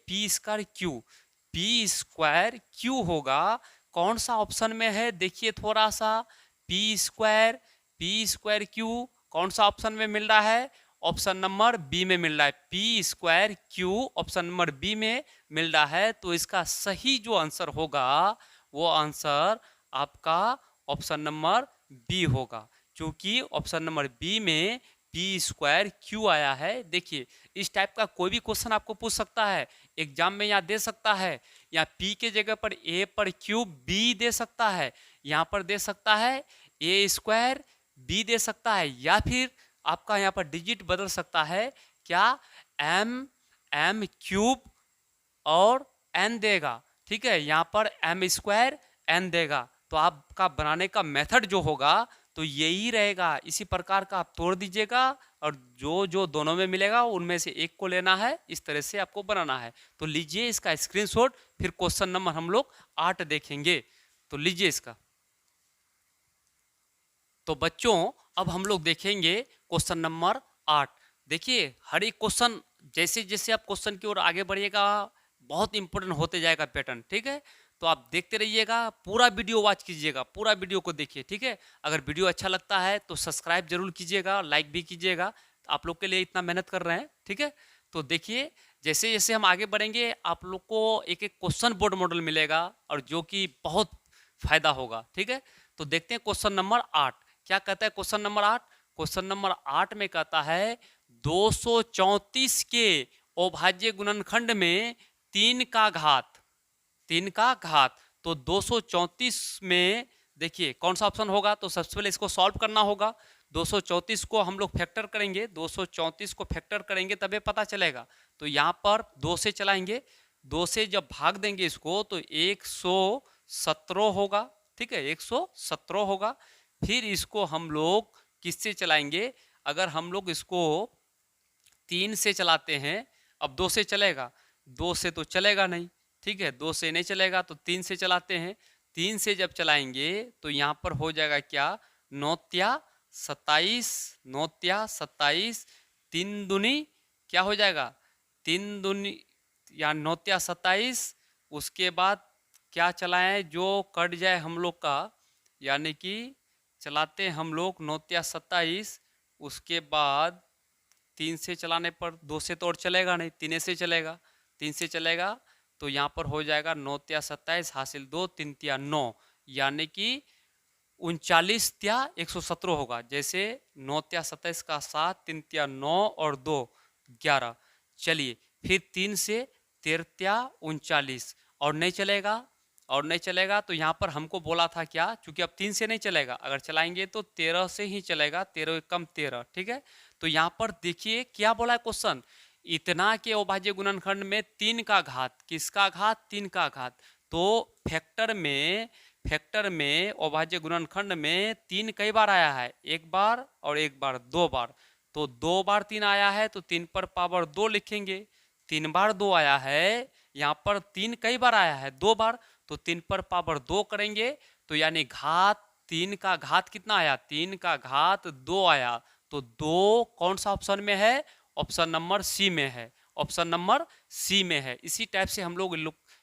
पी स्क्वायर क्यू होगा। कौन सा ऑप्शन में है देखिए थोड़ा सा, पी स्क्वायर क्यू कौन सा ऑप्शन में मिल रहा है, ऑप्शन नंबर बी में मिल रहा है, P square Q option number B में मिल रहा है। तो इसका सही जो आंसर होगा वो आंसर आपका ऑप्शन नंबर बी होगा, क्योंकि ऑप्शन नंबर बी में पी स्क्वायर क्यू आया है। देखिए इस टाइप का कोई भी क्वेश्चन आपको पूछ सकता है एग्जाम में, यहाँ दे सकता है, या पी के जगह पर ए पर क्यू बी दे सकता है, यहाँ पर दे सकता है ए स्क्वायर बी दे सकता है, या फिर आपका यहाँ पर डिजिट बदल सकता है, क्या एम क्यूब और एन देगा, ठीक है, यहाँ पर एम स्क्वायर एन देगा। तो आपका बनाने का मेथड जो होगा तो यही रहेगा, इसी प्रकार का आप तोड़ दीजिएगा, और जो जो दोनों में मिलेगा उनमें से एक को लेना है, इस तरह से आपको बनाना है। तो लीजिए इसका स्क्रीनशॉट, फिर क्वेश्चन नंबर हम लोग 8 देखेंगे। तो लीजिए इसका। तो बच्चों अब हम लोग देखेंगे क्वेश्चन नंबर 8। देखिए हर एक क्वेश्चन जैसे जैसे आप क्वेश्चन की ओर आगे बढ़िएगा बहुत इंपॉर्टेंट होते जाएगा पैटर्न, ठीक है। तो आप देखते रहिएगा, पूरा वीडियो वॉच कीजिएगा, पूरा वीडियो को देखिए, ठीक है। अगर वीडियो अच्छा लगता है तो सब्सक्राइब जरूर कीजिएगा, लाइक भी कीजिएगा, आप लोग के लिए इतना मेहनत कर रहे हैं, ठीक है। तो देखिए जैसे जैसे हम आगे बढ़ेंगे आप लोग को एक एक क्वेश्चन बोर्ड मॉडल मिलेगा, और जो कि बहुत फायदा होगा, ठीक है। तो देखते हैं क्वेश्चन नंबर 8 क्या कहता है। क्वेश्चन नंबर 8, क्वेश्चन नंबर 8 में कहता है 234 के अभाज्य गुणनखंड में 3 का घात। तो 234 में देखिए कौन सा ऑप्शन होगा, तो सबसे पहले इसको सॉल्व करना होगा। 234 को हम लोग फैक्टर करेंगे, 234 को फैक्टर करेंगे तभी पता चलेगा। तो यहाँ पर 2 से चलाएंगे, 2 से जब भाग देंगे इसको तो 117 होगा, ठीक है, 117 होगा। फिर इसको हम लोग किससे चलाएंगे, अगर हम लोग इसको 3 से चलाते हैं, अब 2 से चलेगा, 2 से तो चलेगा नहीं, ठीक है, 2 से नहीं चलेगा तो 3 से चलाते हैं। 3 से जब चलाएंगे तो यहाँ पर हो जाएगा क्या, 9 27, 3 दूनी क्या हो जाएगा, 3 दूनी या 9 27, उसके बाद क्या चलाएं जो कट जाए हम लोग का, यानी कि चलाते हैं हम लोग 9 27, उसके बाद 3 से चलाने पर 2 से तो और चलेगा नहीं, 3 से चलेगा, 3 से चलेगा तो यहाँ पर हो जाएगा 9 27 हासिल 2, 3 9, यानी कि 39 117 होगा। जैसे 9 27 का 7, 3 9 और 2 11। चलिए फिर 3 से 13 39, और नहीं चलेगा तो यहाँ पर हमको बोला था क्या, क्योंकि अब 3 से नहीं चलेगा, अगर चलाएंगे तो 13 से ही चलेगा, 13 कम 13, ठीक है। तो यहाँ पर देखिए क्या बोला है क्वेश्चन, इतना के अभाज्य गुणनखंड में 3 का घात, किसका घात, 3 का घात। तो फैक्टर में अभाज्य गुणनखंड में 3 कई बार आया है, एक बार और एक बार, 2 बार। तो 2 बार 3 आया है तो 3 पर पावर 2 लिखेंगे। 3 बार 2 आया है, यहाँ पर 3 कई बार आया है, 2 बार, तो 3 पर पावर 2 करेंगे। तो यानी घात 3 का घात कितना आया, 3 का घात 2 आया। तो 2 कौन सा ऑप्शन में है, ऑप्शन नंबर सी में है, ऑप्शन नंबर सी में है। इसी टाइप से हम लोग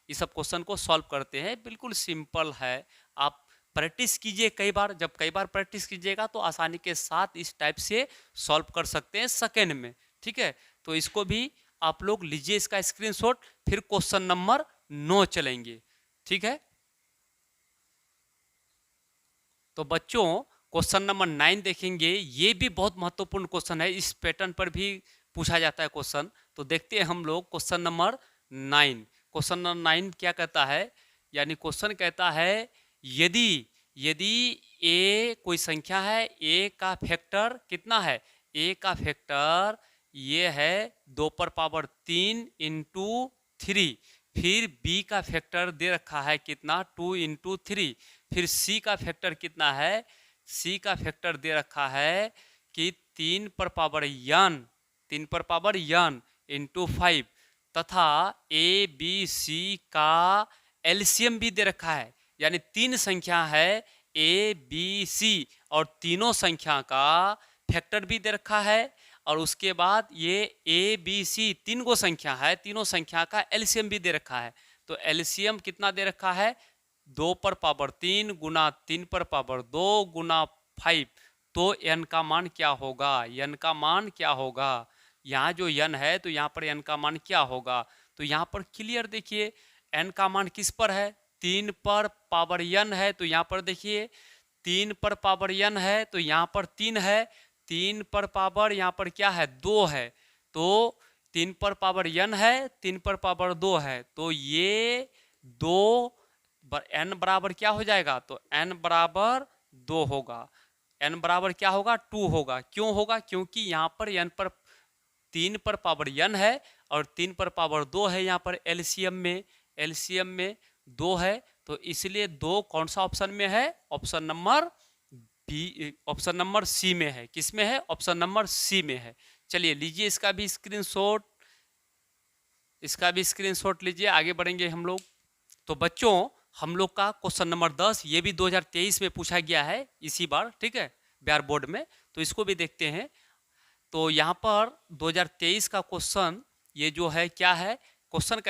इस सब क्वेश्चन को सॉल्व करते हैं, बिल्कुल सिंपल है। आप प्रैक्टिस कीजिए कई बार, जब कई बार प्रैक्टिस कीजिएगा तो आसानी के साथ इस टाइप से सॉल्व कर सकते हैं सेकेंड में, ठीक है। तो इसको भी आप लोग लीजिए इसका स्क्रीनशॉट, फिर क्वेश्चन नंबर 9 चलेंगे, ठीक है। तो बच्चों क्वेश्चन नंबर 9 देखेंगे, ये भी बहुत महत्वपूर्ण क्वेश्चन है, इस पैटर्न पर भी पूछा जाता है क्वेश्चन। तो देखते हैं हम लोग क्वेश्चन नंबर 9। क्वेश्चन नंबर 9 क्या कहता है, यानी क्वेश्चन कहता है यदि यदि ए कोई संख्या है, ए का फैक्टर कितना है, ए का फैक्टर ये है 2 पर पावर 3 इंटू 3, फिर बी का फैक्टर दे रखा है कितना, 2 इंटू 3, फिर सी का फैक्टर कितना है, सी का फैक्टर दे रखा है कि 3 पर पावर n, 3 पर पावर n इंटू 5, तथा ए बी सी का एलसीएम भी दे रखा है। यानी 3 संख्या है ए बी सी और तीनों संख्या का फैक्टर भी दे रखा है, और उसके बाद ये ए बी सी 3 गो संख्या है, तीनों संख्या का एलसीएम भी दे रखा है। तो एलसीएम कितना दे रखा है, 2 पर पावर 3 गुना 3 पर पावर 2 गुना 5। तो n का मान क्या होगा, n का मान क्या होगा, यहाँ जो n है तो यहाँ पर n का मान क्या होगा। तो यहाँ पर क्लियर देखिए n का मान किस पर है, 3 पर पावर n है। तो यहाँ पर देखिए 3 पर पावर n है तो यहाँ पर 3 है, 3 पर पावर यहाँ पर क्या है, 2 है। तो 3 पर पावर n है, 3 पर पावर 2 है, तो ये 2 n बराबर क्या हो जाएगा, तो n बराबर 2 होगा, n बराबर क्या होगा, 2 होगा। क्यों होगा, क्योंकि यहाँ पर n पर 3 पर पावर n है और 3 पर पावर 2 है, यहाँ पर एलसीएम में 2 है। तो इसलिए 2 कौन सा ऑप्शन में है, option number B, option number C में है। किस में है, ऑप्शन नंबर सी में है। चलिए लीजिए इसका भी स्क्रीनशॉट, इसका भी स्क्रीनशॉट लीजिए, आगे बढ़ेंगे हम लोग। तो बच्चों हम लोग का क्वेश्चन नंबर 10 ये भी 2023 में पूछा गया है इसी बार, ठीक है, बिहार बोर्ड में। तो इसको भी देखते हैं। तो यहाँ पर 2023 का क्वेश्चन ये जो है क्या है, क्वेश्चन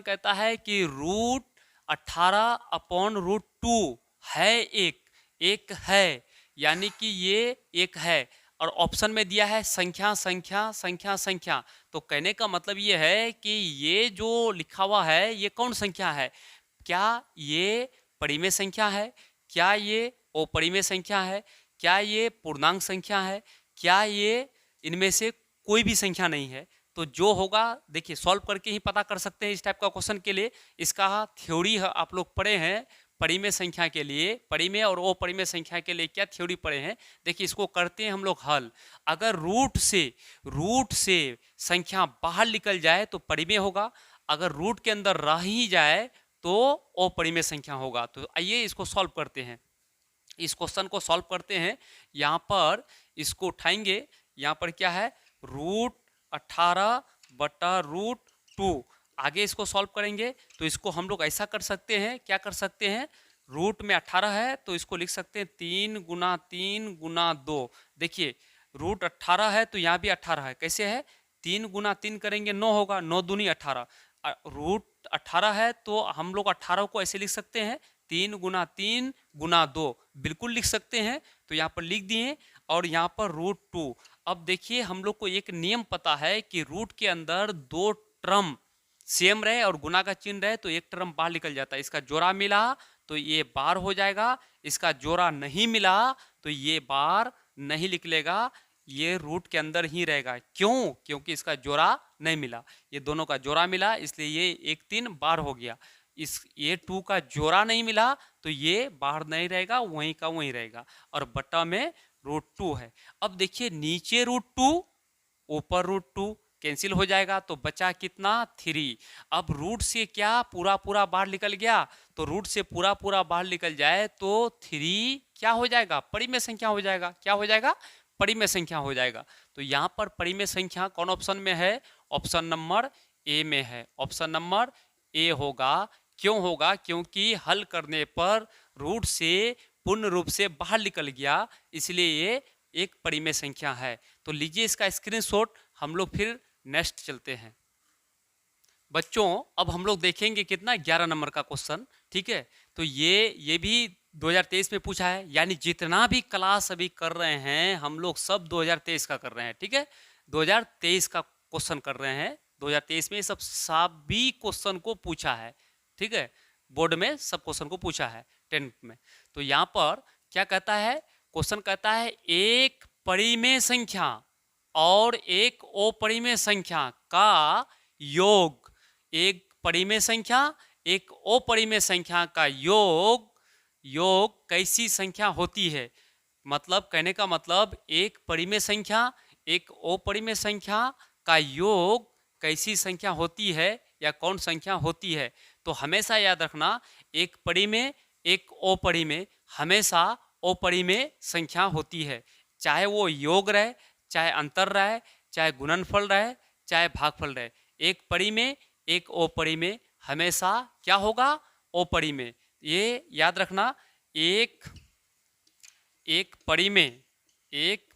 कहता है कि रूट 18 अपॉन रूट 2 है एक है, यानी कि ये एक है, और ऑप्शन में दिया है संख्या संख्या संख्या संख्या। तो कहने का मतलब ये है कि ये जो लिखा हुआ है ये कौन संख्या है, क्या ये परिमेय संख्या है, क्या ये अपरिमेय संख्या है, क्या ये पूर्णांक संख्या है, क्या ये इनमें से कोई भी संख्या नहीं है। तो जो होगा देखिए सॉल्व करके ही पता कर सकते हैं इस टाइप का क्वेश्चन के लिए। इसका थ्योरी आप लोग पढ़े हैं परिमेय संख्या के लिए, परिमेय और अपरिमेय संख्या के लिए क्या थ्योरी पढ़े हैं। देखिए इसको करते हैं हम लोग हल। अगर रूट से संख्या बाहर निकल जाए तो परिमेय होगा, अगर रूट के अंदर रह ही जाए तो अपरिमेय संख्या होगा। तो आइए इसको सॉल्व करते हैं, इस क्वेश्चन को सॉल्व करते हैं। यहाँ पर इसको उठाएंगे, यहाँ पर क्या है, रूट 18 बटा रूट 2। आगे इसको सॉल्व करेंगे तो इसको हम लोग ऐसा कर सकते हैं, क्या कर सकते हैं, रूट में 18 है तो इसको लिख सकते हैं 3 गुना 3 गुना 2। देखिए रूट 18 है तो यहाँ भी 18 है, कैसे है, 3 गुना 3 करेंगे 9 होगा, 9 दूनी 18। रूट 18 है तो हम लोग 18 को ऐसे लिख सकते हैं 3 गुना 3 गुना 2, बिल्कुल लिख सकते हैं। तो यहाँ पर लिख दिए, और यहाँ पर रूट 2। अब देखिए हम लोग को एक नियम पता है कि रूट के अंदर 2 टर्म सेम रहे और गुना का चिन्ह रहे तो एक टर्म बाहर निकल जाता है। इसका जोड़ा मिला तो ये बार हो जाएगा, इसका जोड़ा नहीं मिला तो ये बार नहीं निकलेगा, ये रूट के अंदर ही रहेगा। क्यों, क्योंकि इसका जोड़ा नहीं मिला, ये दोनों का जोड़ा मिला इसलिए ये 1 3 बार हो गया। इस ये 2 का जोड़ा नहीं मिला तो ये बाहर नहीं रहेगा, वहीं का वहीं रहेगा, और बटा में √2 है। अब देखिए नीचे √2 ऊपर √2 कैंसिल हो जाएगा तो बचा कितना 3। अब रूट से क्या पूरा पूरा बाहर निकल गया, तो रूट से पूरा पूरा बाहर निकल जाए तो 3 क्या हो जाएगा, परिमेय संख्या हो जाएगा। क्या हो जाएगा, परिमेय संख्या हो जाएगा। तो यहाँ पर परिमेय संख्या कौन ऑप्शन में है, ऑप्शन नंबर ए में है। ऑप्शन नंबर ए होगा। क्यों होगा, क्योंकि हल करने पर रूट से पूर्ण रूप से बाहर निकल गया, इसलिए ये एक परिमेय संख्या है। तो लीजिए इसका स्क्रीनशॉट, हम लोग फिर नेक्स्ट चलते हैं। बच्चों अब हम लोग देखेंगे कितना 11 नंबर का क्वेश्चन, ठीक है। तो ये भी 2023 में पूछा है, यानी जितना भी क्लास अभी कर रहे हैं हम लोग सब 2023 का कर रहे हैं, ठीक है। 2023 का क्वेश्चन कर रहे हैं। 2023 में सब सभी क्वेश्चन को पूछा है, ठीक है। बोर्ड में सब क्वेश्चन को पूछा है 10th में। तो यहाँ पर क्या कहता है, क्वेश्चन कहता है एक परिमेय संख्या और एक अपरिमेय संख्या का योग, एक परिमेय संख्या एक अपरिमेय संख्या का योग कैसी संख्या होती है। मतलब कहने का मतलब एक परिमेय संख्या एक अपरिमेय संख्या का योग कैसी संख्या होती है या कौन संख्या होती है। तो हमेशा याद रखना एक परिमेय एक अपरिमेय हमेशा अपरिमेय संख्या होती है, चाहे वो योग रहे, चाहे अंतर रहे, चाहे गुणनफल रहे, चाहे भागफल रहे। एक परिमेय एक अपरिमेय हमेशा क्या होगा, अपरिमेय। ये याद रखना, एक परिमेय एक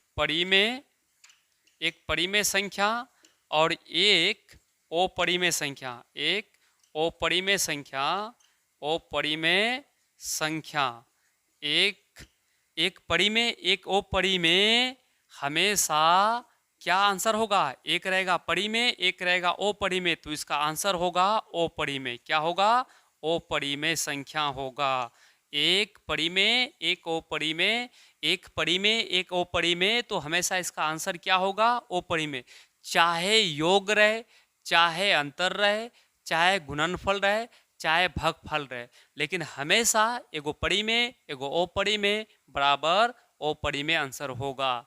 परिमेय संख्या और एक अपरिमेय संख्या, एक अपरिमेय संख्या एक परिमेय एक अपरिमेय हमेशा क्या आंसर होगा, एक रहेगा परिमेय एक रहेगा अपरिमेय, तो इसका आंसर होगा अपरिमेय। क्या होगा, अपरिमेय संख्या होगा। एक परिमेय एक अपरिमेय, एक परिमेय एक अपरिमेय, तो हमेशा इसका आंसर क्या होगा, अपरिमेय। चाहे योग रहे, चाहे अंतर रहे, चाहे गुणनफल रहे, चाहे भागफल रहे, लेकिन हमेशा एगो परिमेय एगो अपरिमेय बराबर अपरिमेय आंसर होगा।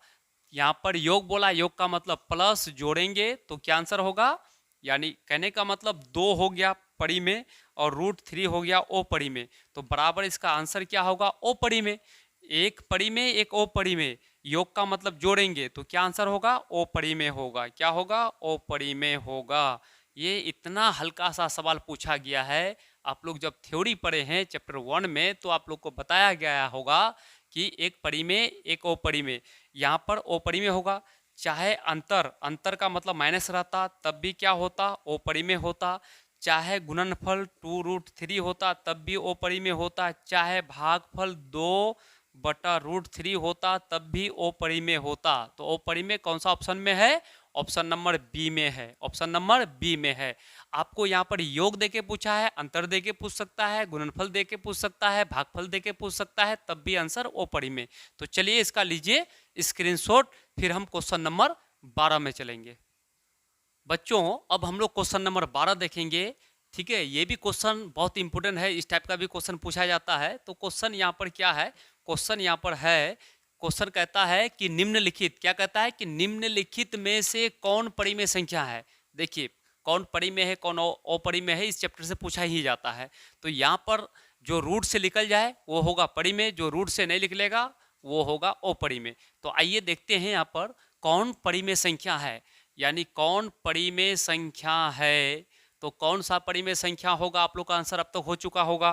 यहाँ पर योग बोला, योग का मतलब प्लस जोड़ेंगे तो क्या आंसर होगा, यानी कहने का मतलब 2 हो गया परिमेय और √3 हो गया अपरिमेय, तो बराबर इसका आंसर क्या होगा, अपरिमेय। एक परिमेय एक अपरिमेय, योग का मतलब जोड़ेंगे तो क्या आंसर होगा, अपरिमेय होगा। क्या होगा, अपरिमेय होगा। ये इतना हल्का सा सवाल पूछा गया है। आप लोग जब थ्योरी पढ़े हैं चैप्टर 1 में तो आप लोग को बताया गया होगा कि एक परिमेय एक अपरिमेय, यहाँ पर अपरिमेय होगा। चाहे अंतर का मतलब माइनस रहता तब भी क्या होता, अपरिमेय होता। चाहे गुणनफल 2√3 होता तब भी अपरिमेय होता। चाहे भागफल 2/√3 होता तब भी अपरिमेय होता। तो अपरिमेय कौन सा ऑप्शन में है, ऑप्शन नंबर बी में है। ऑप्शन नंबर बी में है। आपको यहाँ पर योग देके पूछा है, अंतर देके पूछ सकता है, गुणनफल देके पूछ सकता है, भागफल देके पूछ सकता है, तब भी आंसर अपरिमेय। तो चलिए इसका लीजिए स्क्रीनशॉट, फिर हम क्वेश्चन नंबर 12 में चलेंगे। बच्चों अब हम लोग क्वेश्चन नंबर 12 देखेंगे, ठीक है। ये भी क्वेश्चन बहुत इंपॉर्टेंट है, इस टाइप का भी क्वेश्चन पूछा जाता है। तो क्वेश्चन यहाँ पर क्या है, क्वेश्चन यहाँ पर है, क्वेश्चन कहता है कि निम्नलिखित, क्या कहता है कि निम्नलिखित में से कौन परिमेय संख्या है। देखिए कौन परिमेय है कौन अपरिमेय है, इस चैप्टर से पूछा ही जाता है। तो यहाँ पर जो रूट से निकल जाए वो होगा परिमेय, जो रूट से नहीं निकलेगा वो होगा अपरिमेय। तो आइए देखते हैं यहाँ पर कौन परिमेय संख्या है, यानी कौन परिमेय संख्या है। तो कौन सा परिमेय संख्या होगा, आप लोग का आंसर अब तक हो चुका होगा,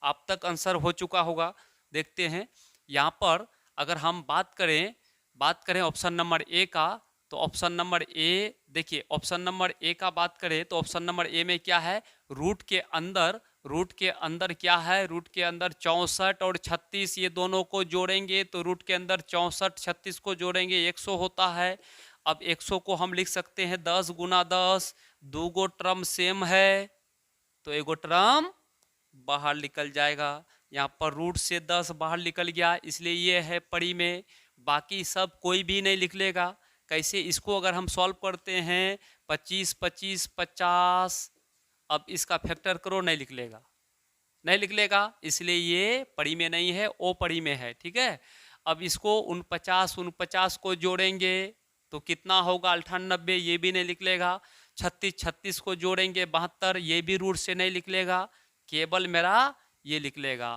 अब तक आंसर हो चुका होगा। देखते हैं यहाँ पर अगर हम बात करें ऑप्शन नंबर ए का, तो ऑप्शन नंबर ए देखिए, ऑप्शन नंबर ए का बात करें तो ऑप्शन नंबर ए में क्या है, रूट के अंदर क्या है, रूट के अंदर 64 और 36, ये दोनों को जोड़ेंगे तो रूट के अंदर 64 36 को जोड़ेंगे 100 होता है। अब 100 को हम लिख सकते हैं 10 गुना 10, 2 गो टर्म सेम है तो एगो टर्म बाहर निकल जाएगा। यहाँ पर रूट से 10 बाहर निकल गया, इसलिए ये है परिमेय। बाकी सब कोई भी नहीं निकलेगा। कैसे, इसको अगर हम सॉल्व करते हैं 25 25 50, अब इसका फैक्टर करो, नहीं निकलेगा, इसलिए ये परिमेय नहीं है, अपरिमेय है, ठीक है। अब इसको 49 को जोड़ेंगे तो कितना होगा 98, ये भी नहीं निकलेगा। 36 को जोड़ेंगे 72, ये भी रूट से नहीं निकलेगा, केवल मेरा ये निकलेगा।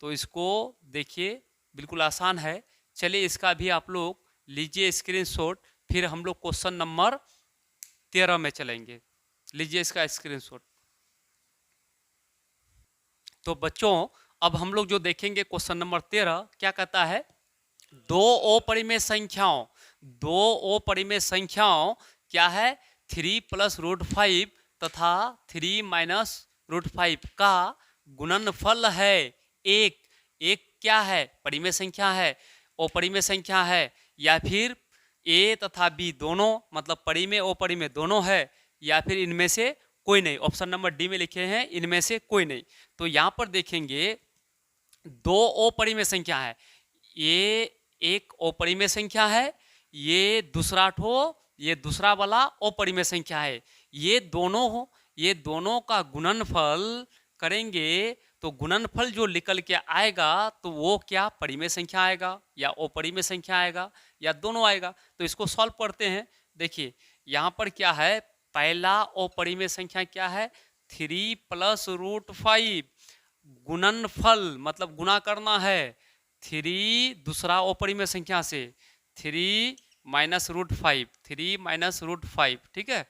तो इसको देखिए बिल्कुल आसान है। चलिए इसका भी आप लोग लीजिए स्क्रीनशॉट, फिर हम लोग क्वेश्चन नंबर 13 में चलेंगे। लीजिए इसका स्क्रीनशॉट। तो बच्चों अब हम लोग जो देखेंगे क्वेश्चन नंबर 13 क्या कहता है, दो अपरिमेय संख्याओं, दो अपरिमेय संख्याओं क्या है 3 प्लस रूट 5 तथा 3 माइनस रूट 5 का गुणनफल है एक। एक क्या है, परिमेय संख्या है, अपरिमेय संख्या है, या फिर ए तथा बी दोनों मतलब परिमेय अपरिमेय दोनों है, या फिर इनमें से कोई नहीं। ऑप्शन नंबर डी में लिखे हैं इनमें से कोई नहीं। तो यहां पर देखेंगे दो अपरिमेय संख्या है, ये एक अपरिमेय संख्या है, ये दूसरा ठो ये दूसरा वाला अपरिमेय संख्या है। ये दोनों का गुणनफल करेंगे तो गुणनफल जो निकल के आएगा तो वो क्या परिमेय संख्या आएगा या अपरिमेय संख्या आएगा या दोनों आएगा। तो इसको सॉल्व करते हैं। देखिए यहाँ पर क्या है, पहला अपरिमेय संख्या क्या है 3 प्लस रूट 5, गुणनफल मतलब गुणा करना है 3 दूसरा अपरिमेय संख्या से 3 माइनस रूट 5, 3 माइनस रूट 5, ठीक है,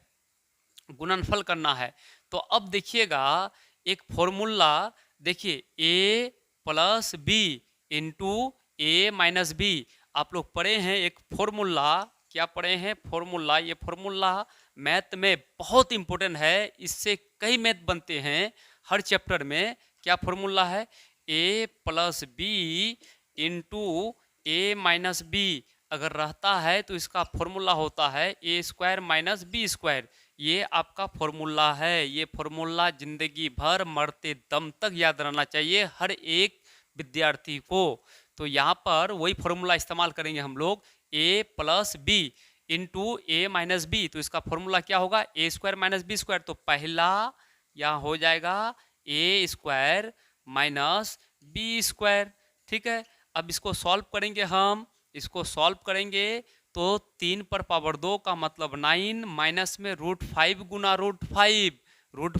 गुणनफल करना है। तो अब देखिएगा एक फॉर्मूला, देखिए a plus B into A minus B, आप लोग पढ़े हैं एक फॉर्मूला, क्या पढ़े हैं फॉर्मूला। ये फॉर्मूला मैथ में बहुत इंपॉर्टेंट है, इससे कई मैथ बनते हैं हर चैप्टर में। क्या फॉर्मूला है, a plus B into A minus B अगर रहता है तो इसका फॉर्मूला होता है A square minus B square. ये आपका फॉर्मूला है, ये फॉर्मूला जिंदगी भर मरते दम तक याद रहना चाहिए हर एक विद्यार्थी को। तो यहाँ पर वही फॉर्मूला इस्तेमाल करेंगे हम लोग, a plus B into A minus B. तो इसका फॉर्मूला क्या होगा A square minus B square. तो पहला यहाँ हो जाएगा A square minus B square, ठीक है। अब इसको सॉल्व करेंगे हम, इसको सॉल्व करेंगे तो 3 पर पावर 2 का मतलब 9 माइनस में रूट 5 गुना रूट 5, रूट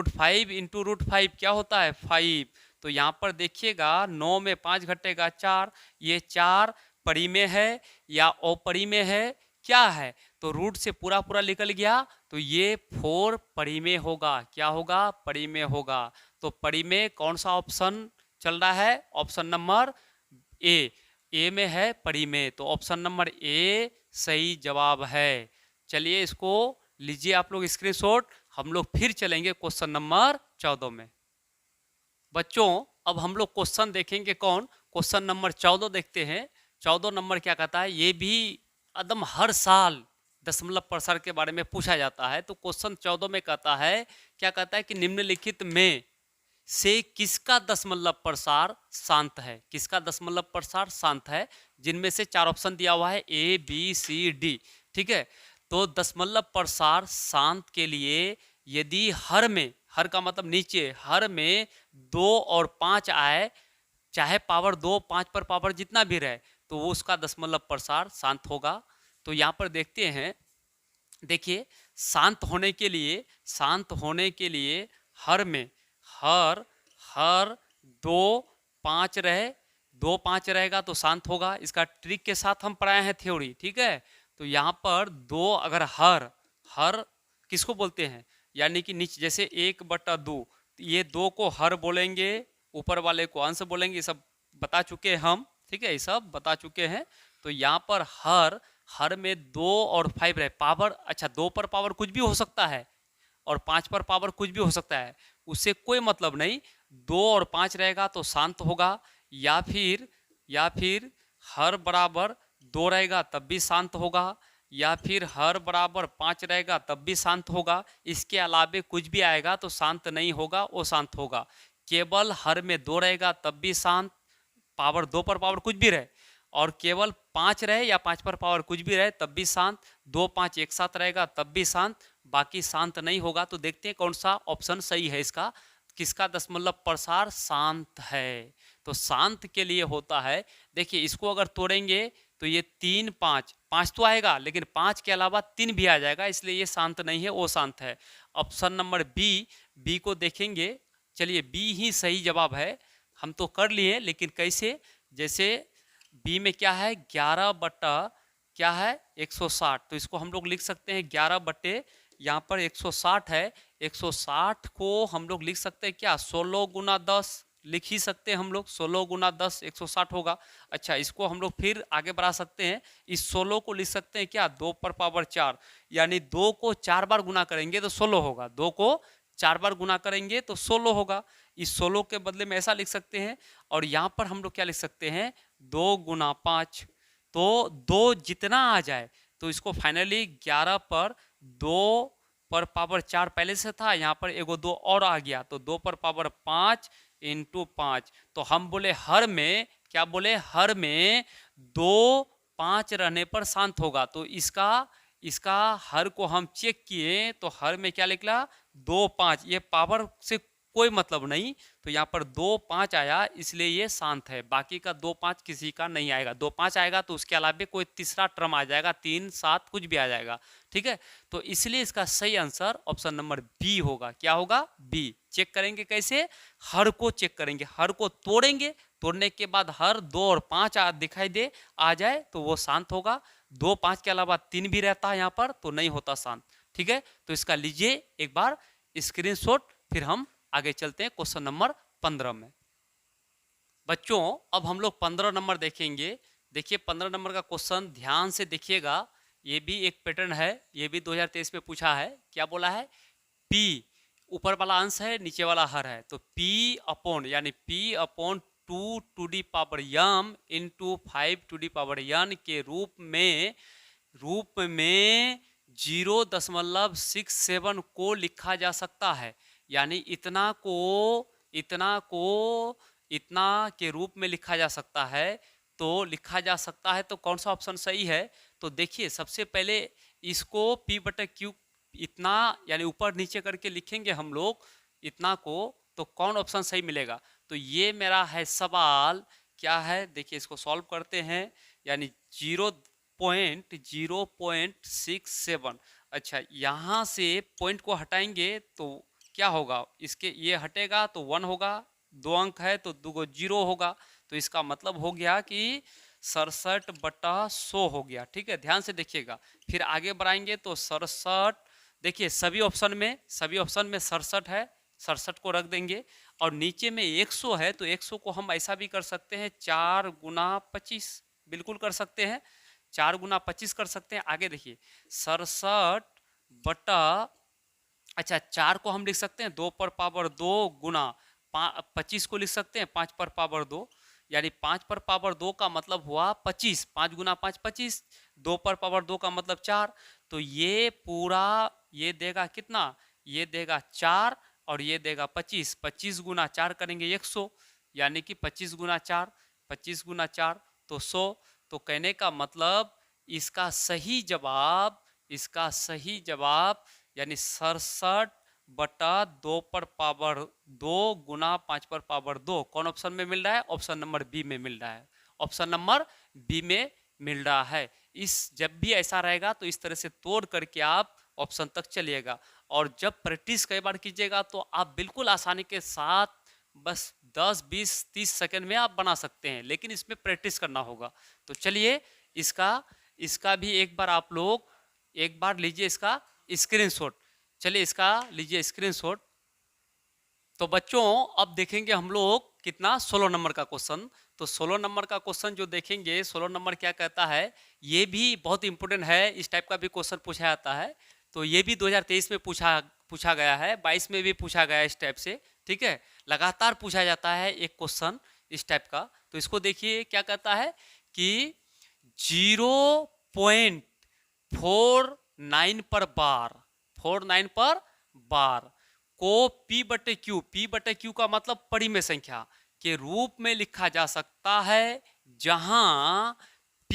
5 इंटू रूट 5 क्या होता है 5। तो यहाँ पर देखिएगा 9 में 5 घटेगा 4, ये 4 परिमेय है या अपरिमेय है, क्या है तो रूट से पूरा पूरा निकल गया तो ये 4 परिमेय होगा। क्या होगा, परिमेय होगा। तो परिमेय कौन सा ऑप्शन चल रहा है, ऑप्शन नंबर ए में है परिमेय, तो ऑप्शन नंबर ए सही जवाब है। चलिए इसको लीजिए आप लोग स्क्रीनशॉट, हम लोग फिर चलेंगे क्वेश्चन नंबर 14 में। बच्चों अब हम लोग क्वेश्चन देखेंगे कौन, क्वेश्चन नंबर 14 देखते हैं। 14 नंबर क्या कहता है, ये भी एकदम हर साल दशमलव प्रसार के बारे में पूछा जाता है। तो क्वेश्चन 14 में कहता है, क्या कहता है कि निम्नलिखित में से किसका दशमलव प्रसार शांत है, किसका दशमलव प्रसार शांत है। जिनमें से 4 ऑप्शन दिया हुआ है ए बी सी डी, ठीक है। तो दशमलव प्रसार शांत के लिए यदि हर में, हर का मतलब नीचे, हर में 2 और 5 आए, चाहे पावर 2 5 पर पावर जितना भी रहे, तो वो उसका दशमलव प्रसार शांत होगा। तो यहाँ पर देखते हैं, देखिए शांत होने के लिए, शांत होने के लिए हर में हर 2 5 रहे, 2 5 रहेगा तो शांत होगा। इसका ट्रिक के साथ हम पढ़ाए हैं थ्योरी, ठीक है। तो यहाँ पर 2 अगर हर किसको बोलते हैं, यानी कि नीचे जैसे 1/2, ये 2 को हर बोलेंगे, ऊपर वाले को अंश बोलेंगे, ये सब बता चुके हैं हम, ठीक है, ये सब बता चुके हैं। तो यहाँ पर हर में 2 और 5 रहे, पावर अच्छा 2 पर पावर कुछ भी हो सकता है और 5 पर पावर कुछ भी हो सकता है, उससे कोई मतलब नहीं। 2 और 5 रहेगा तो शांत होगा, या फिर हर बराबर 2 रहेगा तब भी शांत होगा, या फिर हर बराबर 5 रहेगा तब भी शांत होगा। इसके अलावे कुछ भी आएगा तो शांत नहीं होगा, वो शांत होगा। केवल हर में 2 रहेगा तब भी शांत, पावर 2 पर पावर कुछ भी रहे, और केवल 5 रहे या 5 पर पावर कुछ भी रहे तब भी शांत, 2 5 एक साथ रहेगा तब भी शांत, बाकी शांत नहीं होगा। तो देखते हैं कौन सा ऑप्शन सही है इसका, किसका दशमलव प्रसार शांत है। तो शांत के लिए होता है, देखिए इसको अगर तोड़ेंगे तो ये 3 5 5 तो आएगा, लेकिन 5 के अलावा 3 भी आ जाएगा, इसलिए ये शांत नहीं है, वो शांत है। ऑप्शन नंबर बी को देखेंगे, चलिए बी ही सही जवाब है। हम तो कर लिए, लेकिन कैसे, जैसे बी में क्या है 11 बटा क्या है 160, तो इसको हम लोग लिख सकते हैं 11 बटे यहाँ पर 160 है, 160 को हम लोग लिख सकते हैं क्या 16 गुना 10 लिख ही सकते हैं हम लोग, 16 गुना 10 160 होगा। अच्छा, इसको हम लोग फिर आगे बढ़ा सकते हैं, इस 16 को लिख सकते हैं क्या 2 पर पावर 4, यानी 2 को 4 बार गुना करेंगे तो 16 होगा, 2 को 4 बार गुना करेंगे तो 16 होगा। इस 16 के बदले में ऐसा लिख सकते हैं, और यहाँ पर हम लोग क्या लिख सकते हैं 2 गुना 5, तो 2 जितना आ जाए, तो इसको फाइनली 11 पर 2 पर पावर 4 पहले से था, यहाँ पर एगो 2 और आ गया, तो 2 पर पावर 5 इंटू 5, तो हम बोले हर में क्या बोले, हर में 2 5 रहने पर शांत होगा। तो इसका हर को हम चेक किए तो हर में क्या निकला 2 5, ये पावर से कोई मतलब नहीं, तो यहाँ पर 2 5 आया, इसलिए ये शांत है। बाकी का 2 5 किसी का नहीं आएगा, 2 5 आएगा तो उसके अलावा कोई तीसरा टर्म आ जाएगा, 3 7 कुछ भी आ जाएगा, ठीक है। तो इसलिए इसका सही आंसर ऑप्शन नंबर बी होगा। क्या होगा, बी। चेक करेंगे कैसे, हर को चेक करेंगे, हर को तोड़ेंगे, तोड़ने के बाद हर 2 और 5 दिखाई दे आ जाए तो वो शांत होगा, 2 5 के अलावा 3 भी रहता है यहाँ पर तो नहीं होता शांत, ठीक है। तो इसका लीजिए एक बार स्क्रीनशॉट, फिर हम आगे चलते हैं क्वेश्चन नंबर 15 में। बच्चों अब हम लोग 15 नंबर देखेंगे। देखिए 15 नंबर का क्वेश्चन ध्यान से देखिएगा, ये भी एक पैटर्न है, ये भी 2023 में पूछा है। क्या बोला है, P ऊपर वाला अंश है, नीचे वाला हर है, तो P अपॉन यानी P upon 2 to the power m into 5 to the power n के रूप में 0.67 को लिखा जा सकता है। यानी इतना को इतना के रूप में लिखा जा सकता है, तो लिखा जा सकता है, तो कौन सा ऑप्शन सही है। तो देखिए सबसे पहले इसको P बटे Q इतना यानी ऊपर नीचे करके लिखेंगे हम लोग इतना को, तो कौन ऑप्शन सही मिलेगा। तो ये मेरा है सवाल, क्या है देखिए इसको सॉल्व करते हैं, यानी 0.67। अच्छा, यहाँ से पॉइंट को हटाएंगे तो क्या होगा, इसके ये हटेगा तो 1 होगा, 2 अंक है तो 2 0 होगा, तो इसका मतलब हो गया कि 67/100 हो गया, ठीक है। ध्यान से देखिएगा, फिर आगे बढ़ाएंगे तो 67, देखिए सभी ऑप्शन में 67 है, 67 को रख देंगे, और नीचे में 100 है तो 100 को हम ऐसा भी कर सकते हैं 4 गुना 25, बिल्कुल कर सकते हैं 4 गुना 25 कर सकते हैं। आगे देखिए 67 बटा, अच्छा 4 को हम लिख सकते हैं 2 पर पावर 2 गुना 25 को लिख सकते हैं 5 पर पावर 2, यानी 5 पर पावर 2 का मतलब हुआ 25, 5 गुना 5 25, 2 पर पावर 2 का मतलब 4, तो ये पूरा ये देगा कितना, ये देगा 4 और ये देगा 25, 25 गुना 4 करेंगे 100, यानी कि 25 गुना 4, 25 गुना 4 तो 100। तो कहने का मतलब इसका सही जवाब यानी 67/2 पर पावर 2 गुना 5 पर पावर 2 कौन ऑप्शन में मिल रहा है, ऑप्शन नंबर बी में मिल रहा है, ऑप्शन नंबर बी में मिल रहा है। इस जब भी ऐसा रहेगा तो इस तरह से तोड़ करके आप ऑप्शन तक चलिएगा, और जब प्रैक्टिस कई बार कीजिएगा तो आप बिल्कुल आसानी के साथ बस 10 20 30 सेकंड में आप बना सकते हैं, लेकिन इसमें प्रैक्टिस करना होगा। तो चलिए इसका भी एक बार आप लोग एक बार लीजिए इसका स्क्रीनशॉट, चलिए इसका लीजिए स्क्रीनशॉट। तो बच्चों अब देखेंगे हम लोग कितना 16 नंबर का क्वेश्चन। तो 16 नंबर का क्वेश्चन जो देखेंगे, 16 नंबर क्या कहता है, ये भी बहुत इंपॉर्टेंट है, इस टाइप का भी क्वेश्चन पूछा जाता है। तो ये भी 2023 में पूछा गया है, 22 में भी पूछा गया है इस टाइप से, ठीक है। लगातार पूछा जाता है एक क्वेश्चन इस टाइप का। तो इसको देखिए क्या कहता है कि 0.49 पर बार को P बटे Q का मतलब परिमेय संख्या के रूप में लिखा जा सकता है, जहां P,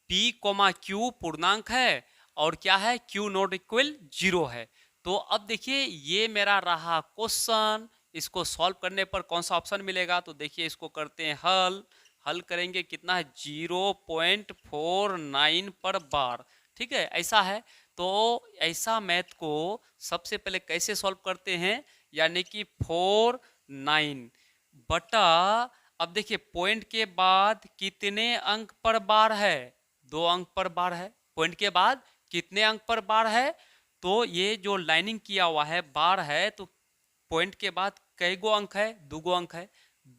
Q पूर्णांक है और क्या है Q नॉट इक्वल 0 है। तो अब देखिए ये मेरा रहा क्वेश्चन, इसको सॉल्व करने पर कौन सा ऑप्शन मिलेगा, तो देखिए इसको करते हैं हल। हल करेंगे, कितना है 0.49 पर बार, ठीक है, ऐसा है। तो ऐसा मैथ को सबसे पहले कैसे सॉल्व करते हैं, यानी कि 49 बटा, अब देखिए पॉइंट के बाद कितने अंक पर बार है, 2 अंक पर बार है। पॉइंट के बाद कितने अंक पर बार है, तो ये जो लाइनिंग किया हुआ है बार है, तो पॉइंट के बाद कई गो अंक है, 2 गो अंक है।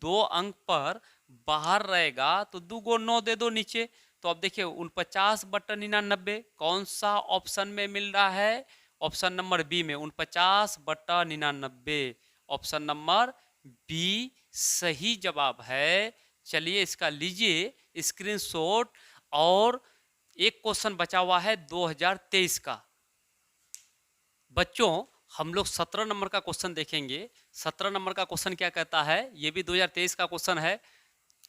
2 अंक पर बाहर रहेगा तो 2 गो 9 दे दो नीचे। तो अब देखिए 49/99 कौन सा ऑप्शन में मिल रहा है, ऑप्शन नंबर बी में 49/99, ऑप्शन नंबर बी सही जवाब है। चलिए इसका लीजिए स्क्रीनशॉट। और एक क्वेश्चन बचा हुआ है 2023 का। बच्चों हम लोग 17 नंबर का क्वेश्चन देखेंगे। 17 नंबर का क्वेश्चन क्या कहता है, ये भी 2023 का क्वेश्चन है,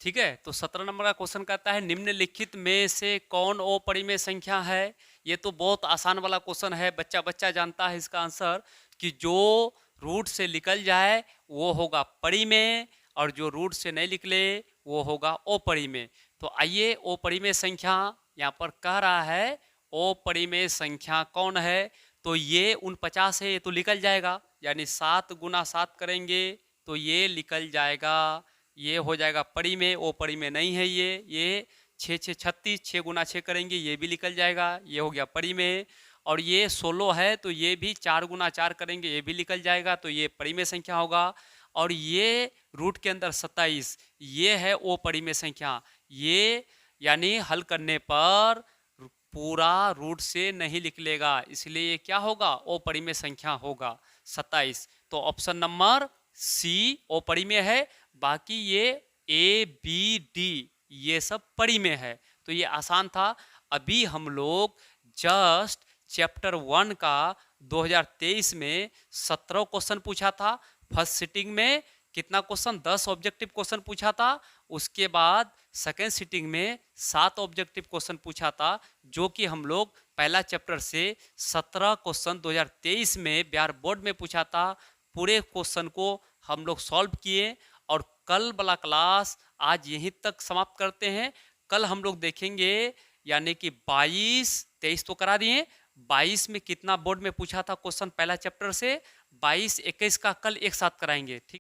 ठीक है। तो 17 नंबर का क्वेश्चन कहता है निम्नलिखित में से कौन अपरिमेय संख्या है। ये तो बहुत आसान वाला क्वेश्चन है, बच्चा बच्चा जानता है इसका आंसर, कि जो रूट से निकल जाए वो होगा परिमेय, और जो रूट से नहीं निकले वो होगा अपरिमेय। तो आइए अपरिमेय संख्या यहाँ पर कह रहा है, अपरिमेय संख्या कौन है, तो ये 49 है, ये तो निकल जाएगा, यानी 7 गुना 7 करेंगे तो ये निकल जाएगा, ये हो जाएगा परिमेय। ओ परिमेय नहीं है ये 6 6 36, 6 गुना 6 करेंगे ये भी निकल जाएगा, ये हो गया परिमेय। और ये 16 है तो ये भी 4 गुना 4 करेंगे ये भी निकल जाएगा, तो ये परिमेय संख्या होगा। और ये रूट के अंदर 27, ये है ओ परिमेय संख्या, ये यानी हल करने पर पूरा रूट से नहीं निकलेगा, इसलिए ये क्या होगा, अपरिमेय संख्या होगा 27। तो ऑप्शन नंबर सी अपरिमेय है, बाकी ये ए बी डी ये सब परिमेय है। तो ये आसान था। अभी हम लोग जस्ट चैप्टर 1 का 2023 में 17 क्वेश्चन पूछा था। फर्स्ट सिटिंग में कितना क्वेश्चन, 10 ऑब्जेक्टिव क्वेश्चन पूछा था। उसके बाद सेकेंड सिटिंग में 7 ऑब्जेक्टिव क्वेश्चन पूछा था, जो कि हम लोग पहला चैप्टर से 17 क्वेश्चन 2023 में बिहार बोर्ड में पूछा था। पूरे क्वेश्चन को हम लोग सॉल्व किए, और कल वाला क्लास आज यहीं तक समाप्त करते हैं। कल हम लोग देखेंगे, यानी कि 22 23 तो करा दिए, 22 में कितना बोर्ड में पूछा था क्वेश्चन पहला चैप्टर से, 22 21 का कल एक साथ कराएंगे, ठीक।